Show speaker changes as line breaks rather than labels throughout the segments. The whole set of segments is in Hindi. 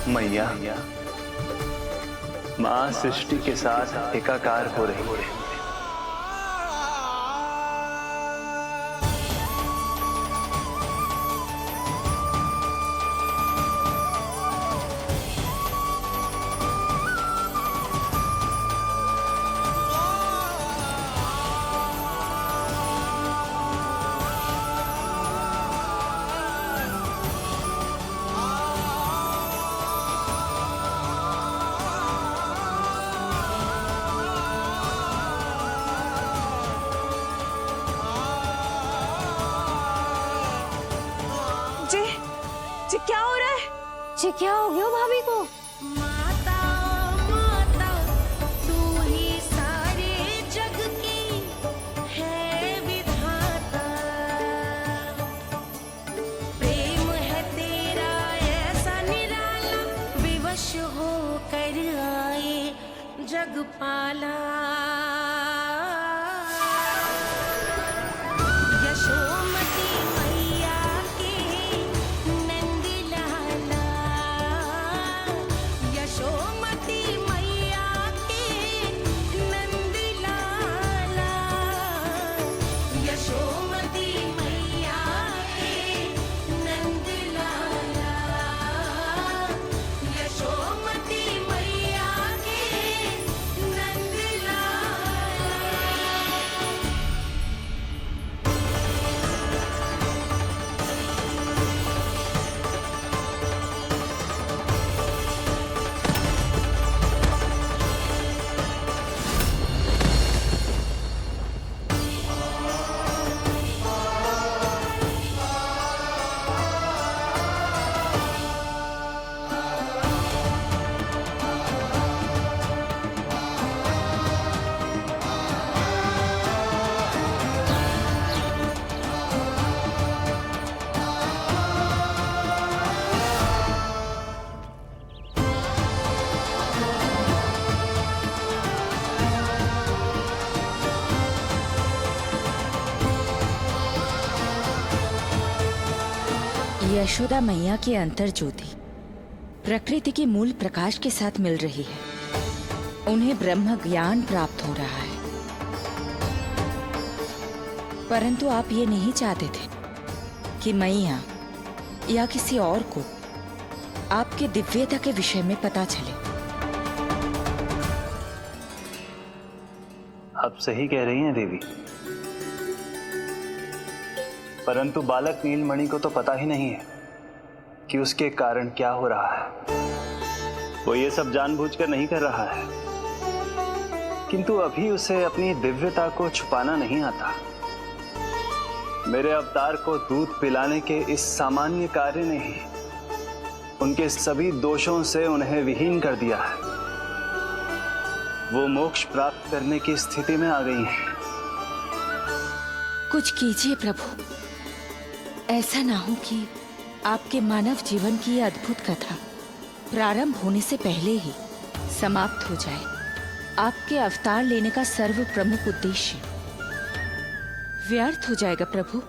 मैया, माँ सृष्टि के साथ एकाकार हो रही है।
जी क्या हो रहा है? जी क्या हो गया भाभी को?
माता माता तू ही सारे जग की है विधाता, प्रेम है तेरा ऐसा निराला, विवश हो कर आए जग पाला। यशोमती मैया के नंद लाला, यशोमती मैया के नंद लाला, यशोमती मैया के नंद लाला, यशोमती मैया के नंद लाला।
यशोदा मैया की अंतर ज्योति प्रकृति के मूल प्रकाश के साथ मिल रही है। उन्हें ब्रह्म ज्ञान प्राप्त हो रहा है, परंतु आप ये नहीं चाहते थे कि मैया या किसी और को आपके दिव्यता के विषय में पता चले।
आप सही कह रही हैं देवी, परंतु बालक नीलमणि को तो पता ही नहीं है कि उसके कारण क्या हो रहा है। वो ये सब जानबूझकर नहीं कर रहा है, किंतु अभी उसे अपनी दिव्यता को छुपाना नहीं आता। मेरे अवतार को दूध पिलाने के इस सामान्य कार्य ने ही उनके सभी दोषों से उन्हें विहीन कर दिया है। वो मोक्ष प्राप्त करने की स्थिति में आ गई हैं।
कुछ कीजिए प्रभु, ऐसा ना हो कि आपके मानव जीवन की यह अद्भुत कथा प्रारंभ होने से पहले ही समाप्त हो जाए। आपके अवतार लेने का सर्व प्रमुख उद्देश्य व्यर्थ हो जाएगा प्रभु।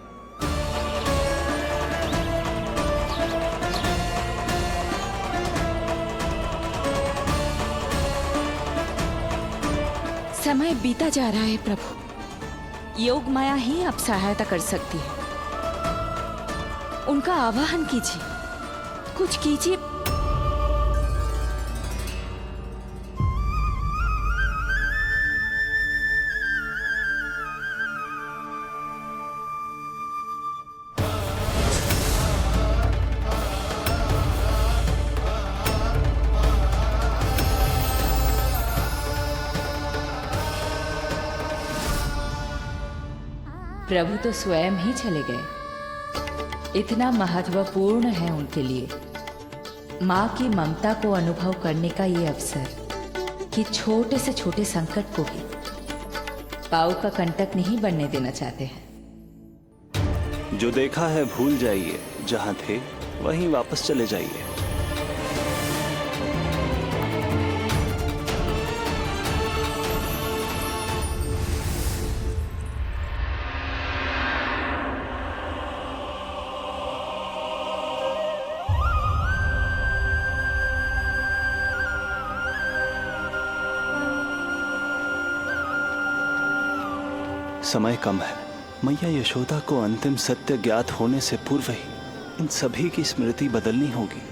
समय बीता जा रहा है प्रभु, योग माया ही अब सहायता कर सकती है। उनका आवाहन कीजिए, कुछ कीजिए। प्रभु तो स्वयं ही चले गए। इतना महत्वपूर्ण है उनके लिए माँ की ममता को अनुभव करने का ये अवसर कि छोटे से छोटे संकट को भी पाँव का कंटक नहीं बनने देना चाहते हैं।
जो देखा है भूल जाइए, जहां थे वहीं वापस चले जाइए। समय कम है। मैया यशोदा को अंतिम सत्य ज्ञात होने से पूर्व ही इन सभी की स्मृति बदलनी होगी।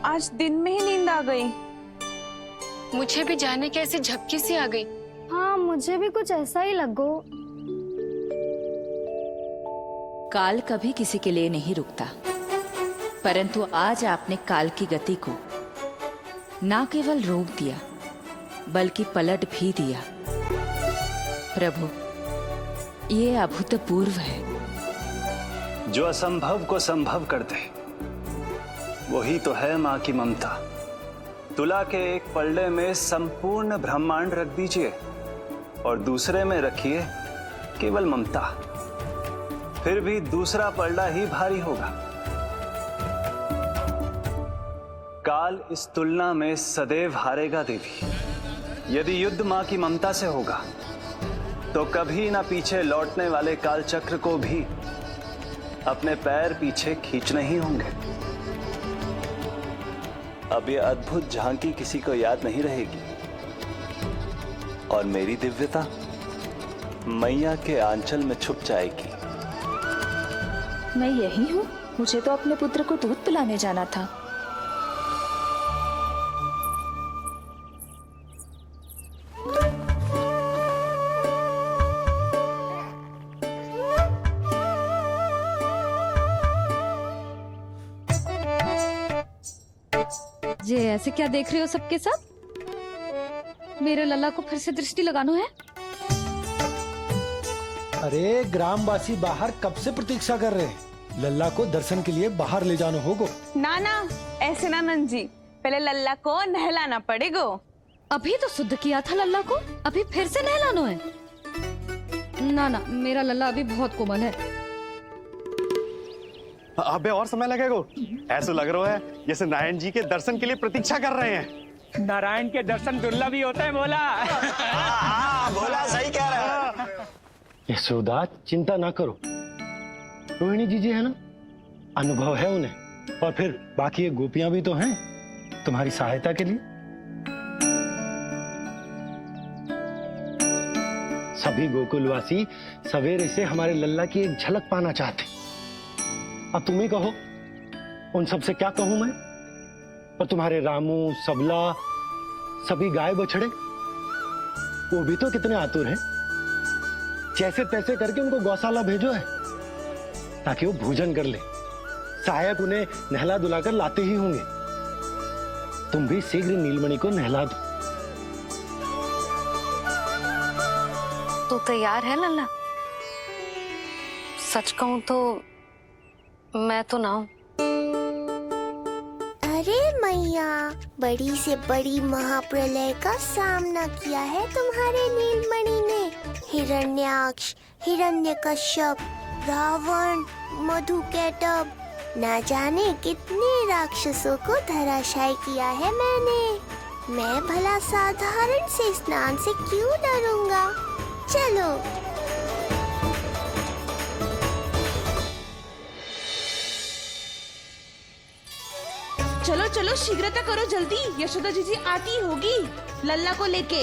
आज दिन में ही नींद आ गई।
मुझे भी जाने के ऐसी झपकी सी आ गई।
हाँ, मुझे भी कुछ ऐसा ही लगो।
काल कभी किसी के लिए नहीं रुकता, परंतु आज आपने काल की गति को ना केवल रोक दिया बल्कि पलट भी दिया। प्रभु, ये अभूतपूर्व है।
जो असंभव को संभव कर दे वही तो है माँ की ममता। तुला के एक पलड़े में संपूर्ण ब्रह्मांड रख दीजिए और दूसरे में रखिए केवल ममता, फिर भी दूसरा पलड़ा ही भारी होगा। काल इस तुलना में सदैव हारेगा देवी। यदि युद्ध मां की ममता से होगा तो कभी ना पीछे लौटने वाले काल चक्र को भी अपने पैर पीछे खींचने ही होंगे। अब ये अद्भुत झांकी किसी को याद नहीं रहेगी और मेरी दिव्यता मैया के आंचल में छुप जाएगी।
मैं यही हूँ। मुझे तो अपने पुत्र को दूध पिलाने जाना था।
ये ऐसे क्या देख रहे हो सबके सब? मेरे लल्ला को फिर से दृष्टि लगाना है?
अरे ग्रामवासी बाहर कब से प्रतीक्षा कर रहे हैं। लल्ला को दर्शन के लिए बाहर ले जाना होगा।
ना ना, ऐसे ना नंद जी, पहले लल्ला को नहलाना पड़ेगा।
अभी तो शुद्ध किया था लल्ला को, अभी फिर से नहलाना है? ना ना, मेरा लल्ला अभी बहुत कोमल है।
अबे और समय लगेगा। ऐसा लग रहा है जैसे नारायण जी के दर्शन के लिए प्रतीक्षा कर रहे हैं।
नारायण के दर्शन दुर्लभ ही होते हैं। बोला
बोला सही कह रहा है।
यशोदा, चिंता ना करो। रोहिणी जी है ना, अनुभव है उन्हें, और फिर बाकी ये गोपियां भी तो हैं तुम्हारी सहायता के लिए। सभी गोकुलवासी सवेरे से हमारे लल्ला की एक झलक पाना चाहते। अब तुम ही कहो, उन सब से क्या कहूं मैं? और तुम्हारे रामू, सबला, सभी गाय बछड़े, वो भी तो कितने आतुर हैं। जैसे तैसे करके उनको गौशाला भेजो है ताकि वो भोजन कर ले। सहायक उन्हें नहला धुलाकर लाते ही होंगे। तुम भी शीघ्र नीलमणि को नहला दो।
तो तैयार है लल्ला? सच कहूं तो मैं तो ना हूं।
अरे मैया
मैया, बड़ी से बड़ी महाप्रलय का सामना किया है तुम्हारे नीलमणि ने। हिरण्याक्ष, हिरण्यकश्यप, रावण, मधुकैटभ, न जाने कितने राक्षसों को धराशायी किया है मैंने। मैं भला साधारण से स्नान से क्यों डरूंगा? चलो।
चलो चलो शीघ्रता करो जल्दी, यशोदा जी आती होगी लल्ला को लेके।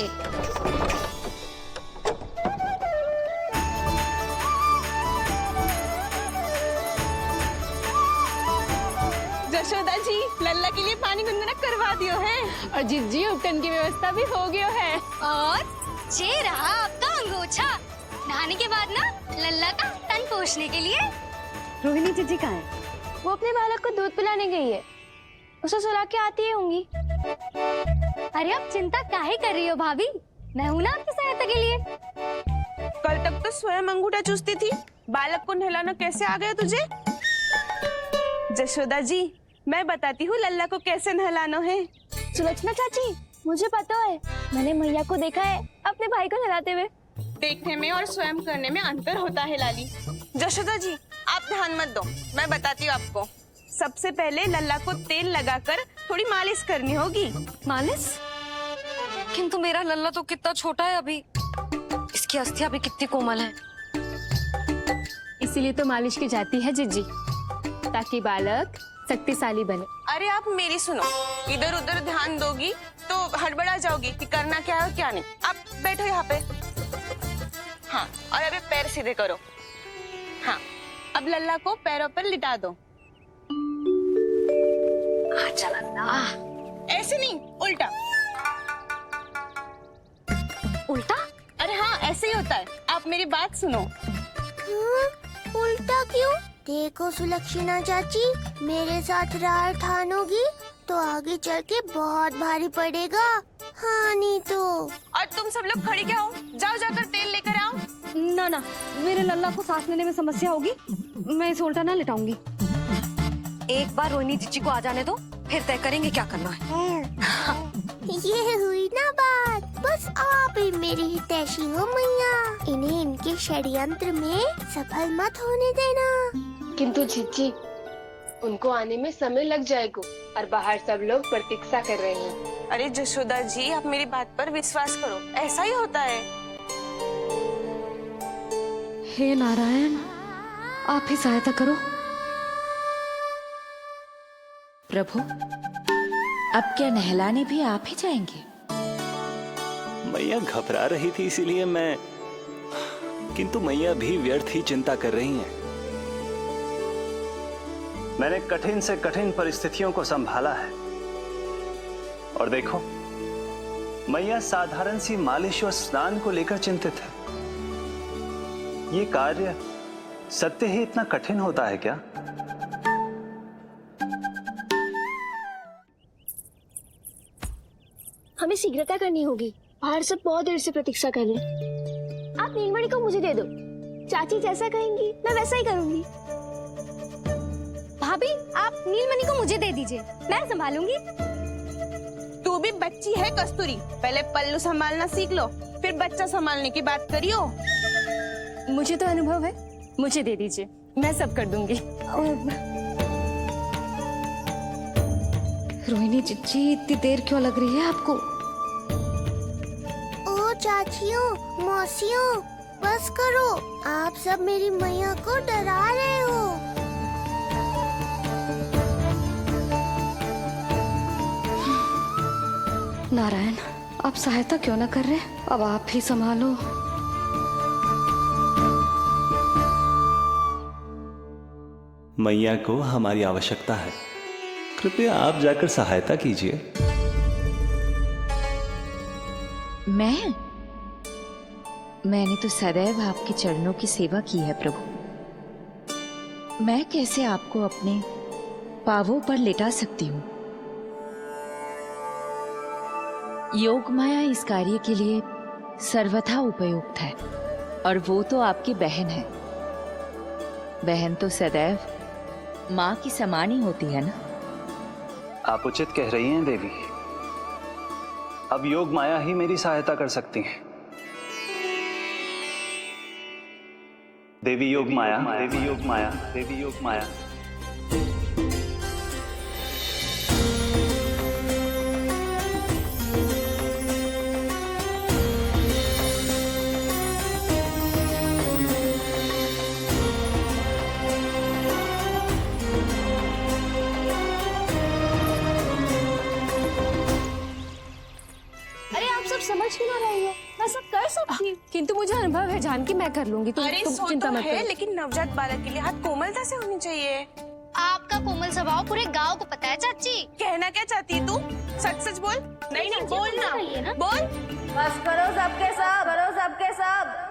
यशोदा जी लल्ला के लिए पानी गुनगुना करवा दियो है
और जिज्जी उपटन की व्यवस्था भी हो गयो है।
और ये रहा आपका अंगोछा, नहाने के बाद ना लल्ला का तन पोंछने के लिए।
रोहिणी जीजी कहाँ है?
वो अपने बालक को दूध पिलाने गई है, उसे सुला के आती ही होंगी। अरे आप चिंता काहे कर रही हो भाभी, मैं हूं ना आपकी सहायता के लिए।
कल तक तो स्वयं अंगूठा चूसती थी, बालक को नहलाना कैसे आ गया तुझे? यशोदा जी मैं बताती हूँ लल्ला को कैसे नहलाना है।
सुलक्षणा चाची मुझे पता है, मैंने मैया को देखा है अपने भाई को नहलाते हुए।
देखने में और स्वयं करने में अंतर होता है लाली। यशोदा जी आप ध्यान मत दो, मैं बताती हूँ आपको। सबसे पहले लल्ला को तेल लगाकर थोड़ी मालिश करनी होगी।
मालिश? किंतु मेरा लल्ला तो कितना छोटा है अभी, इसकी अस्थियां भी कितनी कोमल है।
इसीलिए तो मालिश की जाती है जिज्जी, ताकि बालक शक्तिशाली बने।
अरे आप मेरी सुनो, इधर उधर ध्यान दोगी तो हड़बड़ा जाओगी कि करना क्या है और क्या नहीं। आप बैठो यहाँ पे। हाँ, और अभी पैर सीधे करो। हाँ, अब लल्ला को पैरों पर लिटा दो। ऐसे नहीं, उल्टा।
उल्टा?
अरे हाँ ऐसे ही होता है, आप मेरी बात सुनो।
उल्टा क्यों? देखो सुलक्षणा चाची, मेरे साथ रार ठानोगी तो आगे चल के बहुत भारी पड़ेगा। हाँ नहीं तो।
और तुम सब लोग खड़ी क्या हो? जाओ जाकर तेल लेकर आओ।
ना ना, मेरे लल्ला को सांस लेने में समस्या होगी, मैं इसे उल्टा ना लिटाऊंगी। एक बार रोहिणी जीजी को आ जाने दो, फिर तय करेंगे क्या करना है।
ये हुई ना बात, बस आप ही मेरी हितैषी हो मैया। इन्हें इनके षड्यंत्र में सफल मत होने देना।
किंतु जिज्जी उनको आने में समय लग जाएगा और बाहर सब लोग प्रतीक्षा कर रहे हैं।
अरे यशोदा जी आप मेरी बात पर विश्वास करो, ऐसा ही होता है।
हे नारायण, आप ही सहायता करो।
प्रभु, अब क्या नहलाने भी आप ही जाएंगे?
मैया घबरा रही थी इसीलिए मैं, किंतु मैया भी व्यर्थ ही चिंता कर रही हैं। मैंने कठिन से कठिन परिस्थितियों को संभाला है और देखो मैया साधारण सी मालिश और स्नान को लेकर चिंतित है। ये कार्य सत्य ही इतना कठिन होता है क्या?
हमें शीघ्रता करनी होगी, बाहर सब बहुत देर से प्रतीक्षा कर रहे हैं। आप नीलमणि को मुझे दे दो, चाची जैसा कहेंगी मैं वैसा ही करूंगी। भाभी आप नीलमणि को मुझे दे दीजिए, मैं संभालूंगी।
तू भी बच्ची है कस्तूरी, पहले पल्लू संभालना सीख लो, फिर बच्चा संभालने की बात करियो।
मुझे तो अनुभव है, मुझे दे दीजिए, मैं सब कर दूंगी।
रोहिणी जीजी इतनी देर क्यों लग रही है आपको?
ओ चाचियों, मौसियों, बस करो, आप सब मेरी मैया को डरा रहे हो।
नारायण, आप सहायता क्यों ना कर रहे? अब आप ही संभालो।
मैया को हमारी आवश्यकता है, कृपया आप जाकर सहायता कीजिए।
मैंने तो सदैव आपके चरणों की सेवा की है प्रभु। मैं कैसे आपको अपने पावों पर लिटा सकती हूँ? योग माया इस कार्य के लिए सर्वथा उपयुक्त है और वो तो आपकी बहन है। बहन तो सदैव माँ की समान ही होती है ना।
आप उचित कह रही हैं देवी। अब योग माया ही मेरी सहायता कर सकती हैं। देवी योग माया, देवी योग माया, देवी योग माया।
अरे आप सब समझ क्यों ना रही हो? मैं सब कर सकती हूँ।
किंतु मुझे अनुभव है जानकी, मैं कर लूंगी। तुम
अरे सो
चिंता
तो
मत
है,
करो।
लेकिन नवजात बालक के लिए हाथ कोमलता से होनी चाहिए।
आपका कोमल स्वभाव पूरे गांव को पता है चाची।
कहना क्या चाहती है तू? सच सच बोल। नहीं नहीं बोल ना, बोल।
बस करो सबके सब, करो सबके सब।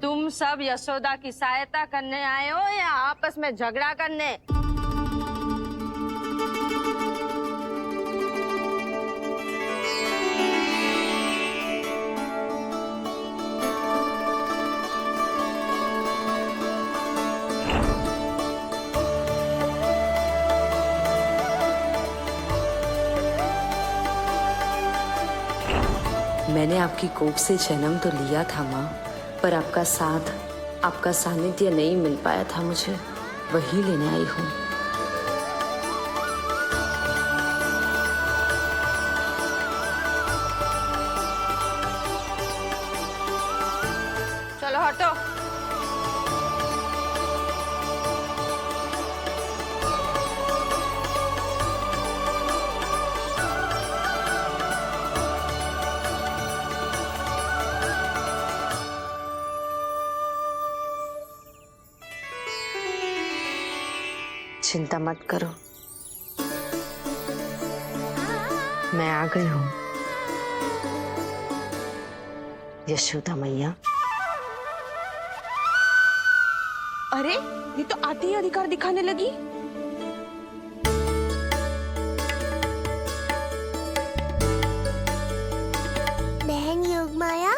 तुम सब यशोदा की सहायता करने आए हो या आपस में झगड़ा करने?
मैंने आपकी कोख से जन्म तो लिया था माँ, पर आपका साथ, आपका सानिध्य नहीं मिल पाया था मुझे, वही लेने आई हूँ।
चलो हटो।
चिंता मत करो, मैं आ गई हूँ यशोदा मैया।
अरे ये तो आते ही अधिकार दिखाने लगी।
बहन योगमाया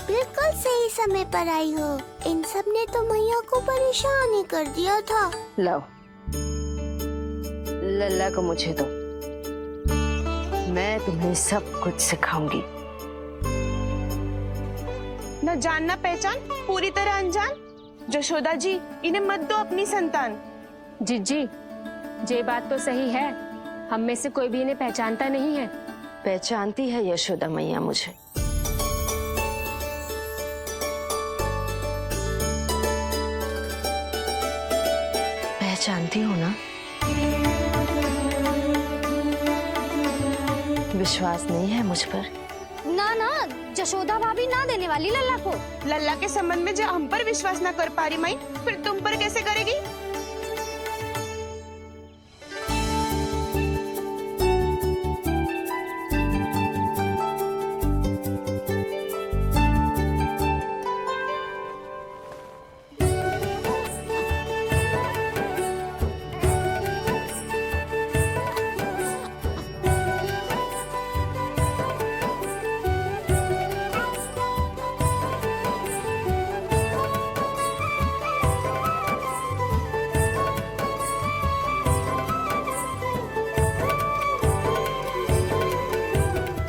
बिल्कुल सही समय पर आई हो। इन सब ने तो मैया को परेशान ही कर दिया था।
लो लल्ला को मुझे दो, मैं तुम्हें सब कुछ सिखाऊंगी।
न जानना पहचान, पूरी तरह अनजान। जशोदा जी, इन्हें मत दो अपनी संतान।
जी, ये बात तो सही है, हम में से कोई भी इन्हें पहचानता नहीं है।
पहचानती है यशोदा मैया मुझे। पहचानती हो ना? विश्वास नहीं है मुझ पर?
ना ना, जशोदा भाभी ना देने वाली लल्ला को।
लल्ला के संबंध में जो हम पर विश्वास न कर पा रही माई, फिर तुम पर कैसे करेगी?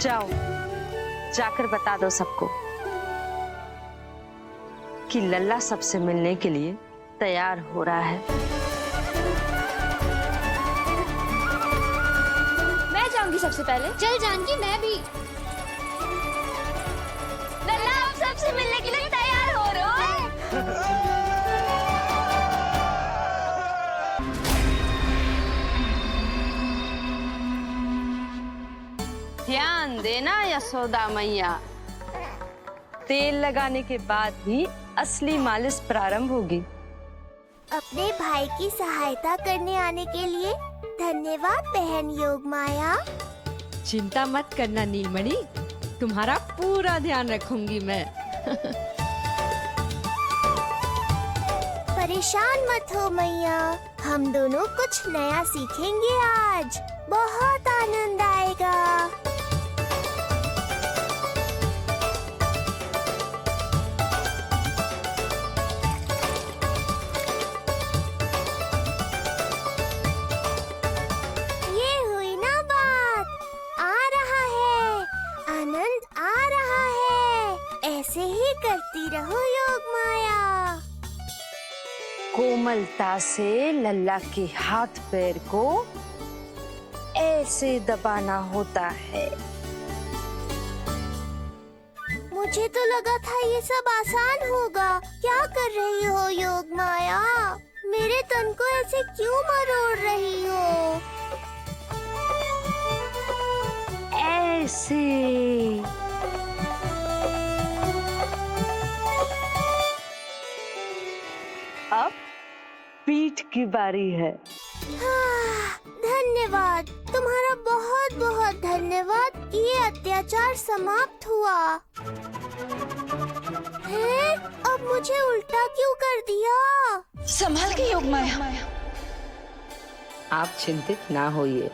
जाओ, जाकर बता दो सबको कि लल्ला सबसे मिलने के लिए तैयार हो रहा है।
मैं जाऊंगी सबसे पहले। चल जानकी, मैं भी। लल्ला आप सबसे मिलने के लिए तैयार हो रहे हो?
ध्यान देना यशोदा मैया, तेल लगाने के बाद ही असली मालिश प्रारंभ होगी।
अपने भाई की सहायता करने आने के लिए धन्यवाद बहन योगमाया।
चिंता मत करना नीलमणि,
तुम्हारा पूरा ध्यान रखूंगी मैं।
परेशान मत हो मैया, हम दोनों कुछ नया सीखेंगे आज, बहुत आनंद आएगा। ये हुई ना बात, आ रहा है, आनंद आ रहा है। ऐसे ही करती रहो योग माया।
कोमलता से लल्ला के हाथ पैर को ऐसे दबाना होता है।
मुझे तो लगा था ये सब आसान होगा। क्या कर रही हो योग माया? मेरे तन को ऐसे क्यों मरोड़ रही हो?
ऐसे अब पीठ की बारी है।
धन्यवाद, तुम्हारा बहुत बहुत धन्यवाद। ये अत्याचार समाप्त हुआ है। अब मुझे उल्टा क्यों कर दिया?
संभाल के योग माया।
आप चिंतित ना होइए।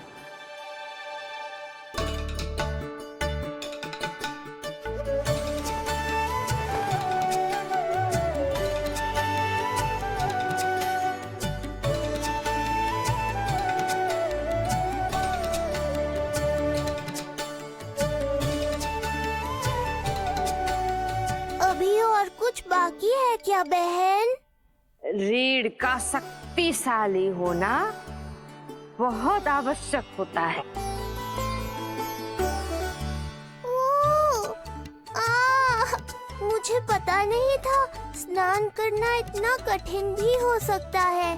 अभी और कुछ बाकी है क्या बहन?
रीढ़ का शक्तिशाली होना बहुत आवश्यक होता है।
मुझे पता नहीं था स्नान करना इतना कठिन भी हो सकता है।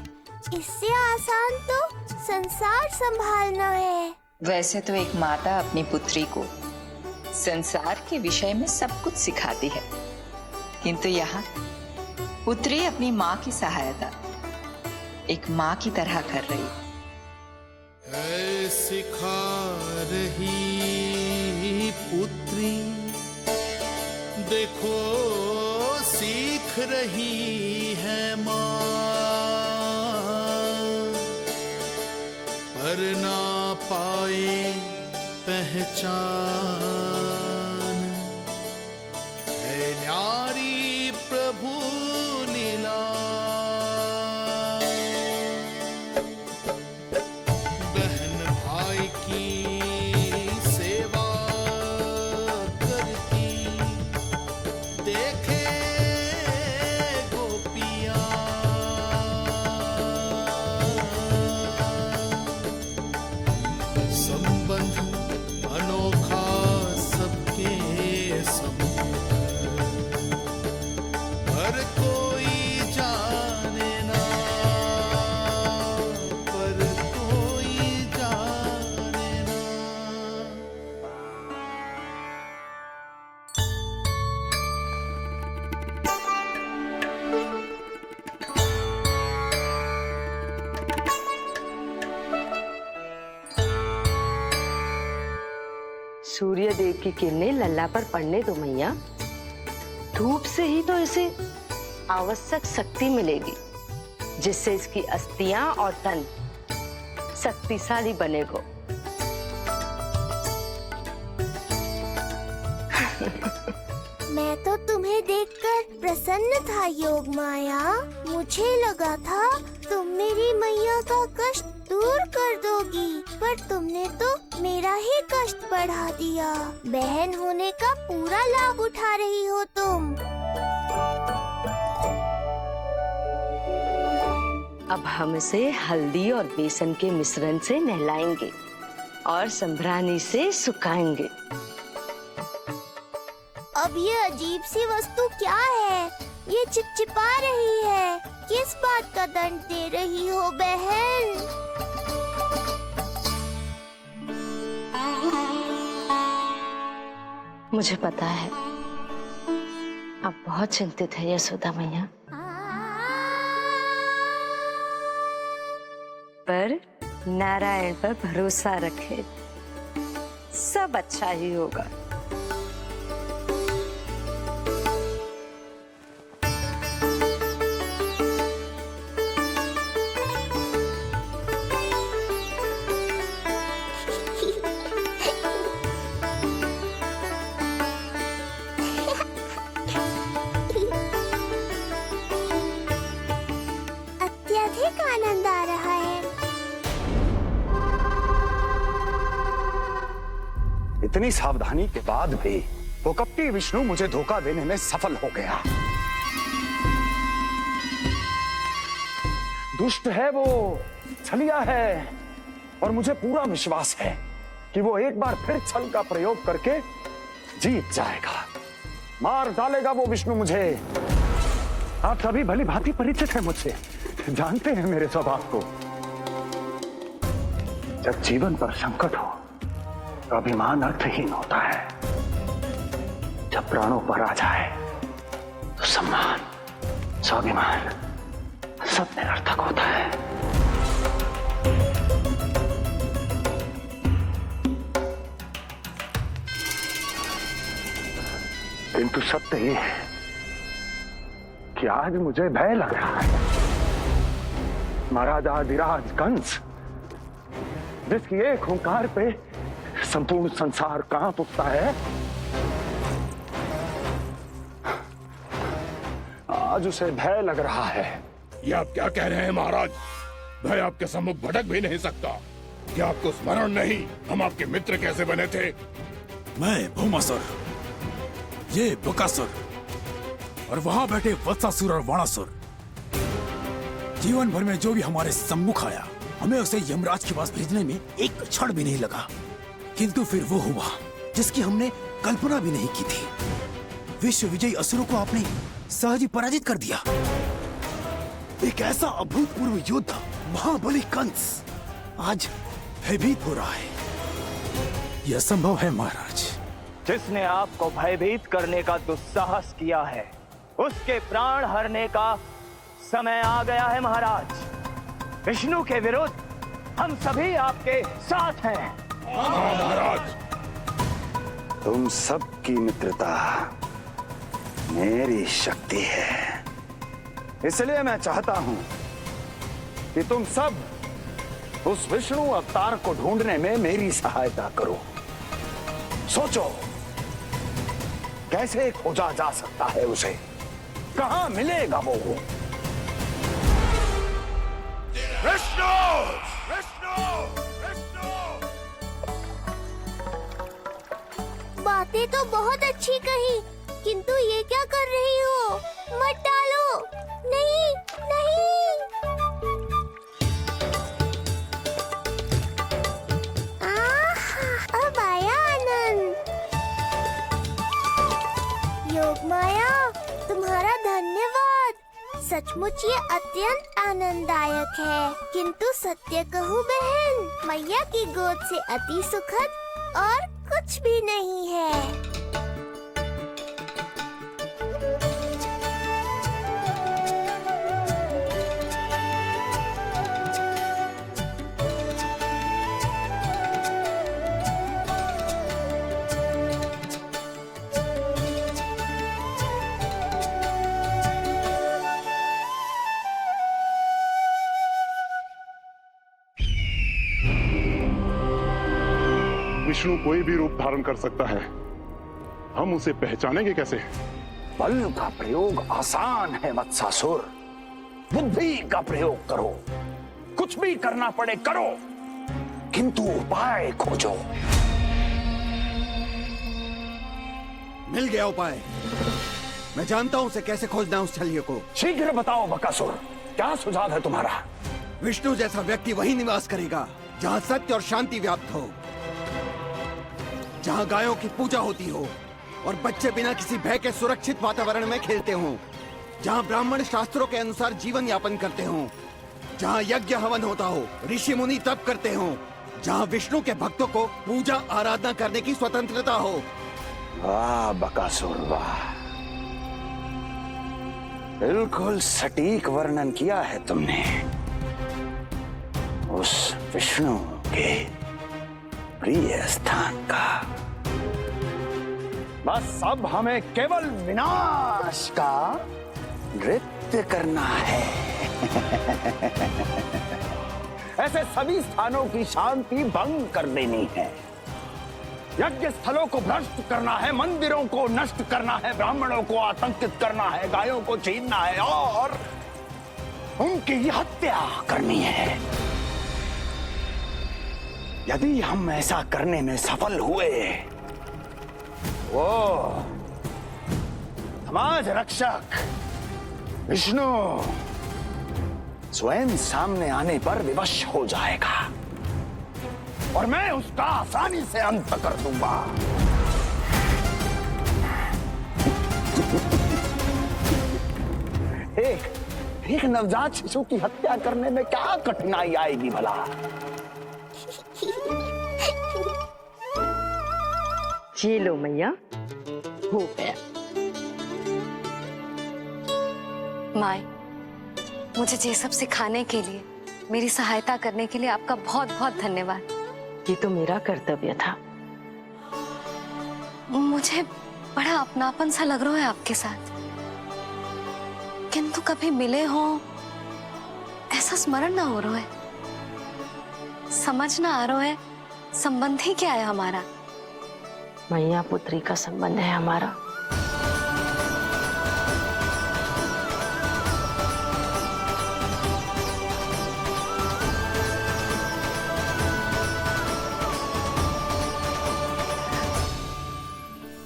इससे आसान तो संसार संभालना है।
वैसे तो एक माता अपनी पुत्री को संसार के विषय में सब कुछ सिखाती है, किंतु यहाँ पुत्री अपनी माँ की सहायता एक माँ की तरह कर रही
है। सिखा रही पुत्री, देखो सीख रही है माँ, पर ना पाए पहचान है न्यारी प्रभु लीला। बहन भाई की सेवा करती, देखे गोपियाँ संबंध अनोखा सबके हर कोई जाने ना, पर कोई जाने ना।
सूर्य देव की किरणें लल्ला पर पड़ने दो मैया। धूप से ही तो इसे आवश्यक शक्ति मिलेगी, जिससे इसकी अस्थियां और तन शक्तिशाली बनेगा।
मैं तो तुम्हें देखकर प्रसन्न था योग माया। मुझे लगा था तुम मेरी मैया का कष्ट दूर कर दोगी, पर तुमने तो मेरा ही कष्ट बढ़ा दिया। बहन होने का पूरा लाभ उठा रही हो तुम।
अब हम इसे हल्दी और बेसन के मिश्रण से नहलाएंगे और संभरानी से सुखाएंगे।
अब ये अजीब सी वस्तु क्या है? ये चिपचिपा रही है। किस बात का दंड दे रही हो बहन?
मुझे पता है आप बहुत चिंतित है यशोदा मैया, पर नारायण पर भरोसा रखें, सब अच्छा ही होगा।
इतनी सावधानी के बाद भी वो कपटी विष्णु मुझे धोखा देने में सफल हो गया। दुष्ट है वो, छलिया है, और मुझे पूरा विश्वास है कि वो एक बार फिर छल का प्रयोग करके जीत जाएगा। मार डालेगा वो विष्णु मुझे। आप सभी भली भांति परिचित हैं मुझसे, जानते हैं मेरे स्वभाव को। जब जीवन पर संकट हो तो अभिमान अर्थहीन होता है, जब प्राणों पर आ जाए तो सम्मान, स्वाभिमान सब निरर्थक होता है। किंतु सत्य ये है कि आज मुझे भय लग रहा है। महाराजाधिराज कंस, जिसकी एक हुंकार पे संपूर्ण संसार कांप उठता है, आज उसे भय लग रहा है।
ये आप क्या कह रहे हैं महाराज? भय आपके सम्मुख भटक भी नहीं सकता। क्या आपको स्मरण नहीं हम आपके मित्र कैसे बने थे?
मैं भौमासुर, ये बकासुर, और वहां बैठे वत्सासुर और वाणासुर। जीवन भर में जो भी हमारे सम्मुख आया, हमें उसे यमराज के पास भेजने में एक क्षण भी नहीं लगा। किंतु फिर वो हुआ जिसकी हमने कल्पना भी नहीं की थी। विश्व विजयी असुरों को आपने सहज ही पराजित कर दिया। एक ऐसा अभूतपूर्व योद्धा महाबली कंस आज भयभीत हो रहा है। यह संभव है महाराज।
जिसने आपको भयभीत करने का दुस्साहस किया है, उसके प्राण हरने का समय आ गया है महाराज। विष्णु के विरुद्ध हम सभी आपके साथ हैं।
महाराज,
तुम सबकी मित्रता मेरी शक्ति है, इसलिए मैं चाहता हूं कि तुम सब उस विष्णु अवतार को ढूंढने में मेरी सहायता करो। सोचो कैसे खोजा जा सकता है उसे, कहां मिलेगा वो?
विष्णु! विष्णु! विष्णु!
बातें तो बहुत अच्छी कही, किंतु ये क्या कर रही हो? मत डालो, नहीं नहीं। अब आया आनंद। योग माया, तुम्हारा धन्यवाद। सचमुच ये अत्यंत आनंददायक है। किंतु सत्य कहूँ बहन, मैया की गोद से अति सुखद और कुछ भी नहीं है।
विष्णु कोई भी रूप धारण कर सकता है, हम उसे पहचानेंगे कैसे?
बल का प्रयोग आसान है वत्सासुर, बुद्धि का प्रयोग करो। कुछ भी करना पड़े करो, किंतु उपाय खोजो।
मिल गया उपाय। मैं जानता हूं उसे कैसे खोजना उस छलिए को।
शीघ्र बताओ बकासुर, क्या सुझाव है तुम्हारा?
विष्णु जैसा व्यक्ति वही निवास करेगा जहां सत्य और शांति व्याप्त हो, जहां गायों की पूजा होती हो और बच्चे बिना किसी भय के सुरक्षित वातावरण में खेलते हों, जहां ब्राह्मण शास्त्रों के अनुसार जीवन यापन करते हों, जहां यज्ञ हवन होता हो, ऋषि मुनि तप करते हों, जहां विष्णु के भक्तों को पूजा आराधना करने की स्वतंत्रता हो।
वाह बकासुर वाह, बिल्कुल सटीक वर्णन किया है तुमने उस विष्णु के प्रिय स्थान का। बस अब हमें केवल विनाश का नृत्य करना है। ऐसे सभी स्थानों की शांति भंग कर देनी है, यज्ञ स्थलों को भ्रष्ट करना है, मंदिरों को नष्ट करना है, ब्राह्मणों को आतंकित करना है, गायों को छीनना है और उनकी हत्या करनी है। यदि हम ऐसा करने में सफल हुए, वो समाज रक्षक विष्णु स्वयं सामने आने पर विवश हो जाएगा और मैं उसका आसानी से अंत कर दूंगा। एक नवजात शिशु की हत्या करने में क्या कठिनाई आएगी भला?
ये लो मैया, हो गया।
माई, मुझे ये सब सिखाने के लिए, मेरी सहायता करने के लिए आपका बहुत बहुत धन्यवाद।
ये तो मेरा कर्तव्य था।
मुझे बड़ा अपनापन सा लग रहा है आपके साथ, किंतु कभी मिले हो ऐसा स्मरण ना हो रहा है, समझ ना आ रहा है संबंध ही क्या है हमारा।
मैया पुत्री का संबंध है हमारा।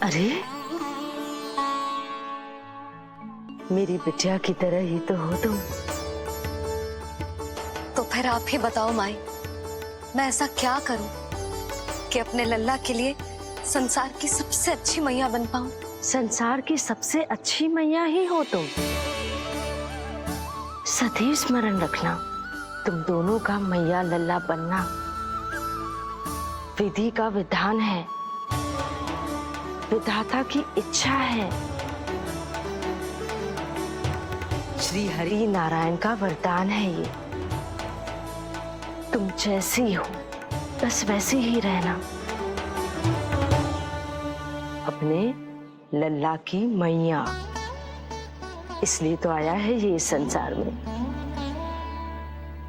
अरे, मेरी बिटिया की तरह ही तो हो तुम।
तो फिर आप ही बताओ माई, मैं ऐसा क्या करूं कि अपने लल्ला के लिए संसार की सबसे अच्छी मैया बन पाऊं?
संसार की सबसे अच्छी मैया ही हो तुम। सदैव स्मरण रखना, तुम दोनों का मैया लल्ला बनना विधि का विधान है, विधाता की इच्छा है, श्री हरि नारायण का वरदान है। ये तुम जैसी हो बस वैसी ही रहना, अपने लल्ला की मैया। इसलिए तो आया है ये इस संसार में।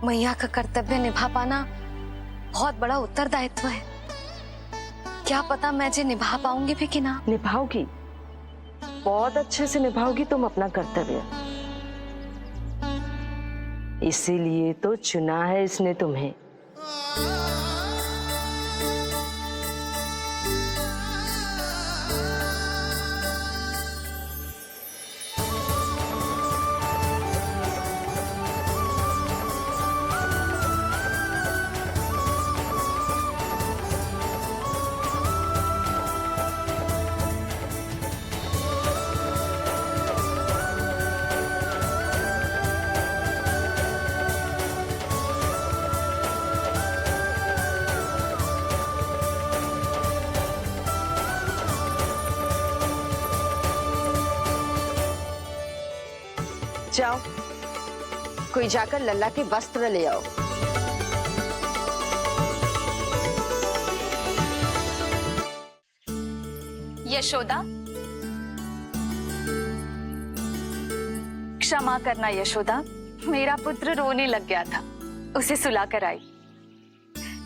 मैया का कर्तव्य निभा पाना बहुत बड़ा उत्तरदायित्व है। क्या पता मैं जे निभा पाऊंगी भी कि ना।
निभाओगी, बहुत अच्छे से निभाओगी तुम अपना कर्तव्य। इसीलिए तो चुना है इसने तुम्हें। जाओ, कोई जाकर लल्ला के वस्त्र ले आओ।
यशोदा, क्षमा करना यशोदा, मेरा पुत्र रोने लग गया था, उसे सुलाकर आई।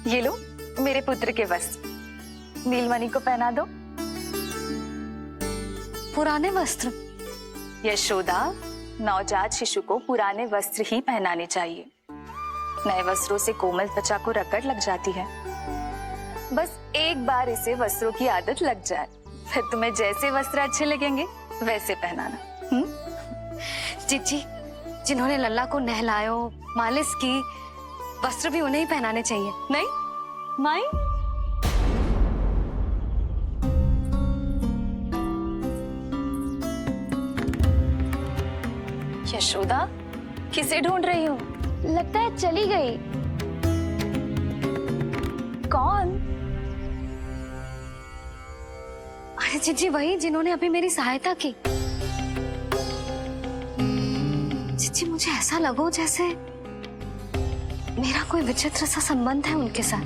ये लो मेरे पुत्र के वस्त्र, नीलमणि को पहना दो।
पुराने वस्त्र?
यशोदा, नवजात शिशु को पुराने वस्त्र ही पहनाने चाहिए। नए वस्त्रों से कोमल त्वचा को रगड़ लग जाती है। बस एक बार इसे वस्त्रों की आदत लग जाए, फिर तुम्हें जैसे वस्त्र अच्छे लगेंगे वैसे पहनाना।
जीजी, जिन्होंने लल्ला को नहलायो, मालिश की, वस्त्र भी उन्हें ही पहनाने चाहिए, नहीं माई?
यशोदा, किसे ढूंढ रही हो?
लगता है चली गई।
कौन?
अरे जीजी, वही जिन्होंने अभी मेरी सहायता की। जीजी, मुझे ऐसा लगो जैसे मेरा कोई विचित्र सा संबंध है उनके साथ।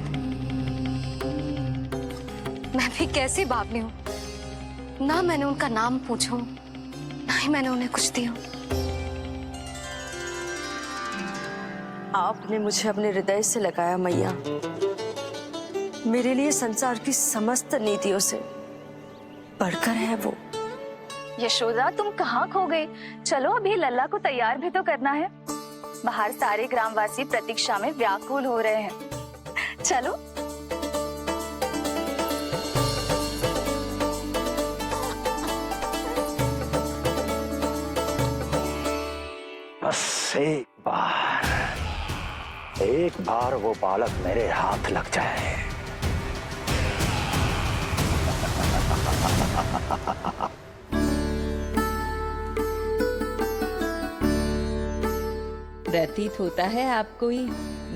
मैं भी कैसी बावली हूँ, ना मैंने उनका नाम पूछो, ना ही मैंने उन्हें कुछ दिया।
आपने मुझे अपने हृदय से लगाया मैया, मेरे लिए संसार की समस्त नीतियों से बढ़कर है वो।
यशोदा, तुम कहाँ खो गई? चलो अभी लल्ला को तैयार भी तो करना है। बाहर सारे ग्रामवासी प्रतीक्षा में व्याकुल हो रहे हैं। चलो।
बस एक बार वो बालक मेरे हाथ लग जाए।
प्रतीत होता है आप कोई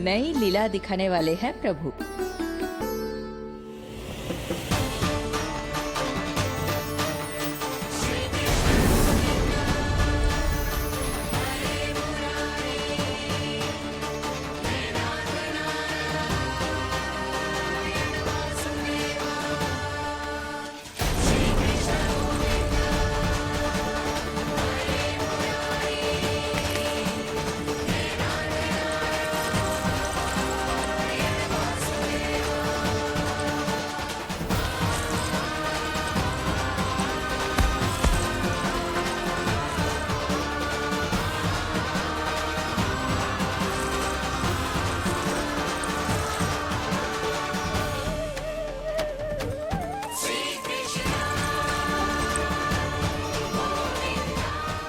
नई लीला दिखाने वाले हैं प्रभु।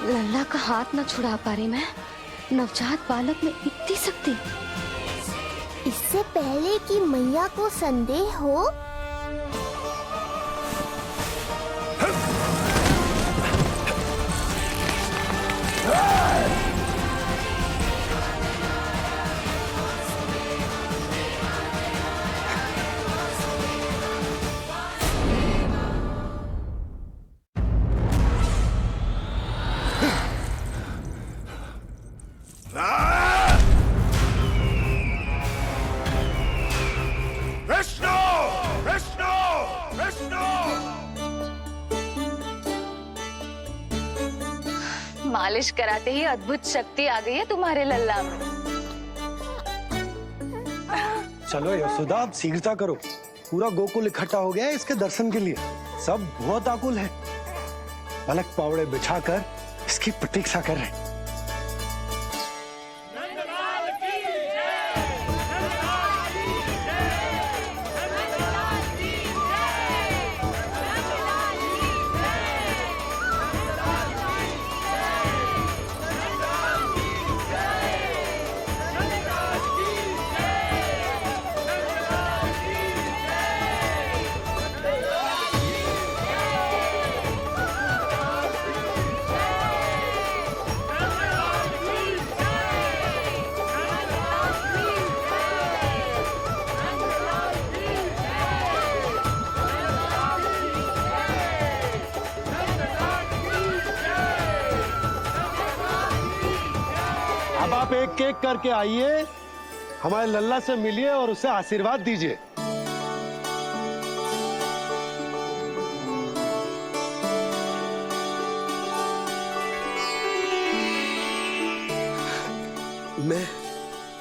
लल्ला का हाथ न छुड़ा पा रही मैं। नवजात बालक में इतनी शक्ति।
इससे पहले कि मैया को संदेह हो,
मालिश कराते ही अद्भुत शक्ति आ गई है तुम्हारे लल्ला में।
चलो यशोदा, आप शीघ्रता करो। पूरा गोकुल इकट्ठा हो गया है इसके दर्शन के लिए। सब बहुत आकुल है। पलक पावड़े बिछाकर इसकी प्रतीक्षा कर रहे हैं। अब आप एक एक करके आइए, हमारे लल्ला से मिलिए और उसे आशीर्वाद दीजिए।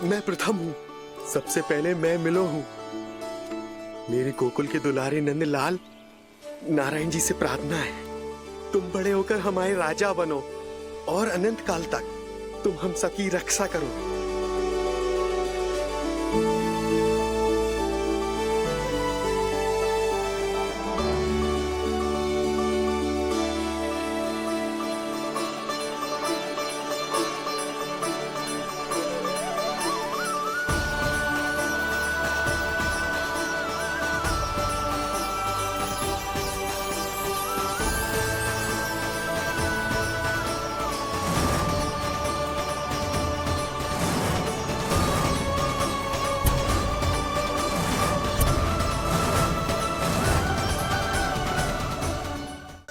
मैं प्रथम हूँ। सबसे पहले मैं मिलो हूँ। मेरे गोकुल के दुलारे नंदलाल, नारायण जी से प्रार्थना है, तुम बड़े होकर हमारे राजा बनो और अनंत काल तक तुम हम सबकी रक्षा करो।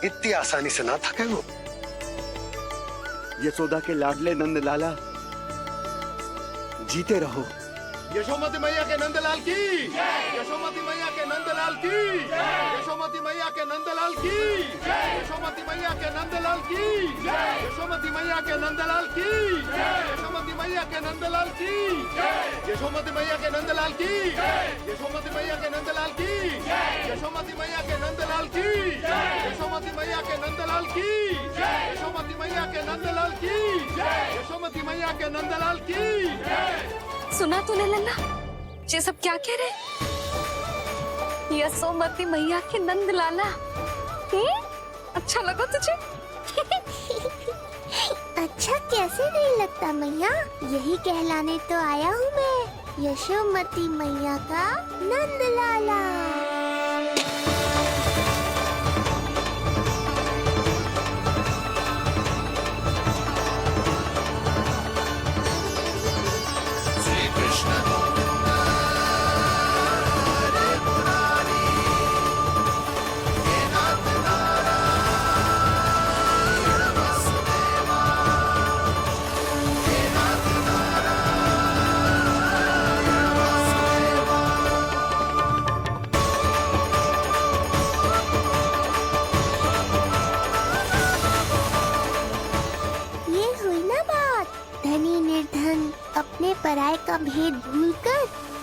इतनी आसानी से ना थके वो।
यशोदा के लाडले नंदलाला, जीते रहो। यशोमती मैया के नंदलाल की, यशोमती मैया के नंदलाल की, यशोमती मैया के नंदलाल की, यशोमती मैया के नंदलाल की, यशोमती मैया के नंदलाल की, यशोमती मैया के नंदलाल की, यशोमती मैया के नंदलाल की, यशोमती मैया के नंदलाल की, यशोमती मैया के नंदलाल की, यशोमती मैया के नंदलाल की, यशोमती मैया के नंदलाल की, यशोमती मैया के नंदलाल की।
सुना तूने लल्ला, ये सब क्या कह रहे? यशोमती मैया के नंद लाला। अच्छा लगा तुझे?
अच्छा कैसे नहीं लगता मैया, यही कहलाने तो आया हूँ मैं, यशोमती मैया का नंदलाला।
श्री कृष्ण गोविंद हरे मुरारी, हे नाथ नारायण वासुदेवा, हे नाथ नारायण वासुदेवा।
ये हुई ना बात, धनी निर्धन अपने पराये का भेद भूलकर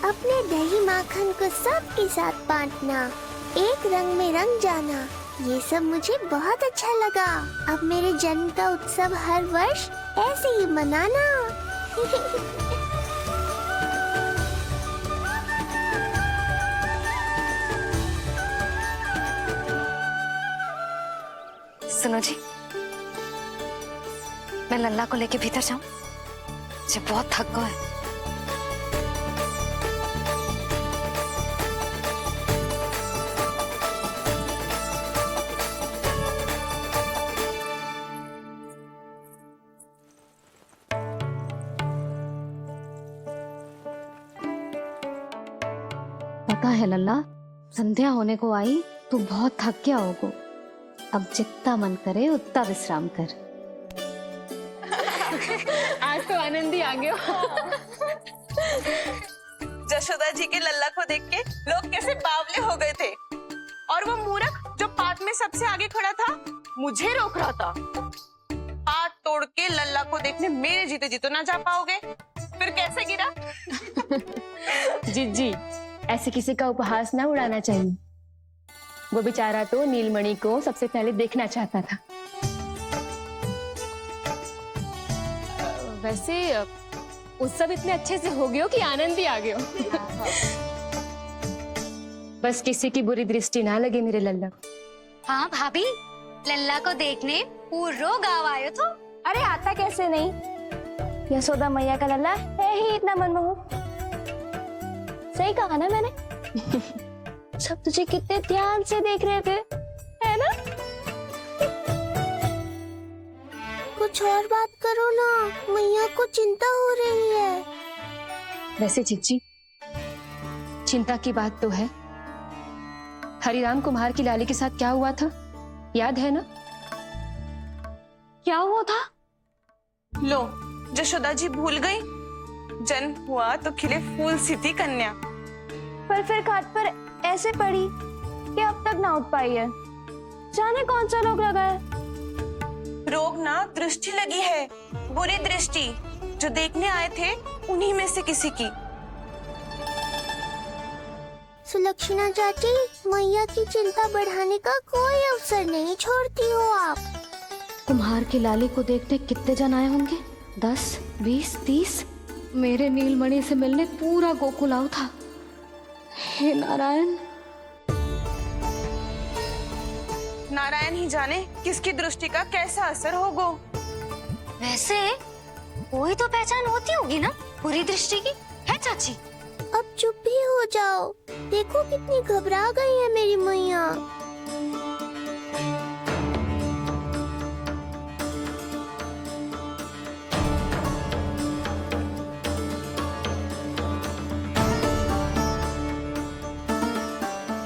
अपने दही माखन को सबके साथ बांटना, एक रंग में रंग जाना, ये सब मुझे बहुत अच्छा लगा। अब मेरे जन्म का उत्सव हर वर्ष ऐसे ही मनाना।
सुनो जी, मैं लल्ला को लेके भीतर जाऊं? मुझे बहुत थक गया है। पता है लल्ला, संध्या होने को आई तो बहुत थक गया होगो। अब जितना मन करे उतना विश्राम कर।
आज तो आनंद ही आ गया। जशोदा जी के लल्ला को देख के लोग कैसे बावले हो गए थे, और वो मूर्ख जो पात में सबसे आगे खड़ा था मुझे रोक रहा था। हाथ तोड़ के लल्ला को देखने मेरे जीते जी तो ना जा पाओगे, फिर कैसे गिरा?
जीजी, ऐसे किसी का उपहास ना उड़ाना चाहिए। वो बेचारा तो नीलमणि को सबसे पहले देखना चाहता था। वैसे उत्सव इतने अच्छे से हो गयो कि आनंद ही आ गयो। बस किसी की बुरी दृष्टि ना लगे मेरे लल्ला को।
हाँ भाभी, लल्ला को देखने पूरा गाँव आयो तो।
अरे आता कैसे नहीं, यशोदा मैया का लल्ला है ही इतना मनमोहक। सही कहा ना मैंने? सब तुझे कितने ध्यान से देख रहे थे, है ना?
कुछ और बात करो ना, मैया को चिंता हो रही है।
वैसे चिच्ची, चिंता की बात तो है। हरिराम कुमार की लाली के साथ क्या हुआ था, याद है ना?
क्या हुआ था?
लो, जशोदा जी भूल गई। जन्म हुआ तो खिले फूल सी थी कन्या,
पर फिर खाट पर ऐसे पड़ी कि अब तक ना उठ पाई है। जाने कौन सा रोग लगा है।
रोग ना, दृष्टि लगी है, बुरी दृष्टि, जो देखने आए थे उन्हीं में से किसी की।
सुलक्षणा चाची, मैया की चिंता बढ़ाने का कोई अवसर नहीं छोड़ती हो आप।
कुम्हार की लाली को देखने कितने जन आए होंगे? 10, 20, 30। मेरे नीलमणि से मिलने पूरा गोकुल आओ था। हे नारायण।
नारायण ही जाने किसकी दृष्टि का कैसा असर होगा।
वैसे कोई तो पहचान होती होगी ना बुरी दृष्टि की, है चाची?
अब चुप भी हो जाओ, देखो कितनी घबरा गई है मेरी मैया।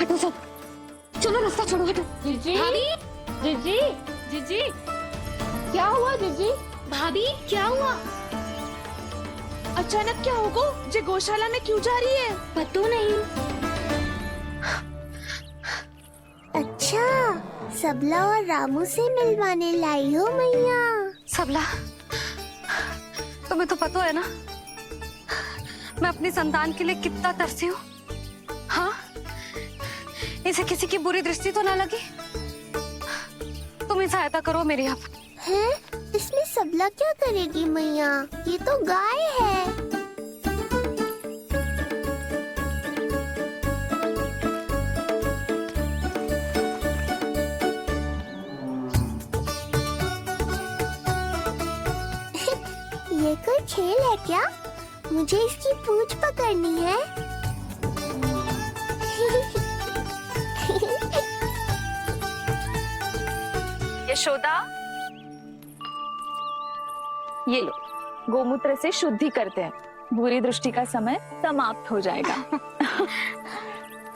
हटो सब, चलो रास्ता छोड़ो, हटो।
जीजी, जीजी, जीजी, क्या हुआ जीजी?
भाभी क्या हुआ?
अचानक क्या होगा? जे गौशाला में क्यों जा रही है?
पता नहीं।
अच्छा, सबला और रामू से मिलवाने लाई हो मैया।
सबला, तुम्हें तो पता है ना मैं अपनी संतान के लिए कितना तरसी हूँ। हाँ, इसे किसी की बुरी दृष्टि तो ना लगी। तुम ही सहायता करो मेरी। अब
हैं? इसमें सबला क्या करेगी मैया, ये तो गाय है। खेल है क्या? मुझे इसकी पूंछ पकड़नी है।
यशोदा, ये लो, गोमूत्र से शुद्धि करते हैं, बुरी दृष्टि का समय समाप्त हो जाएगा।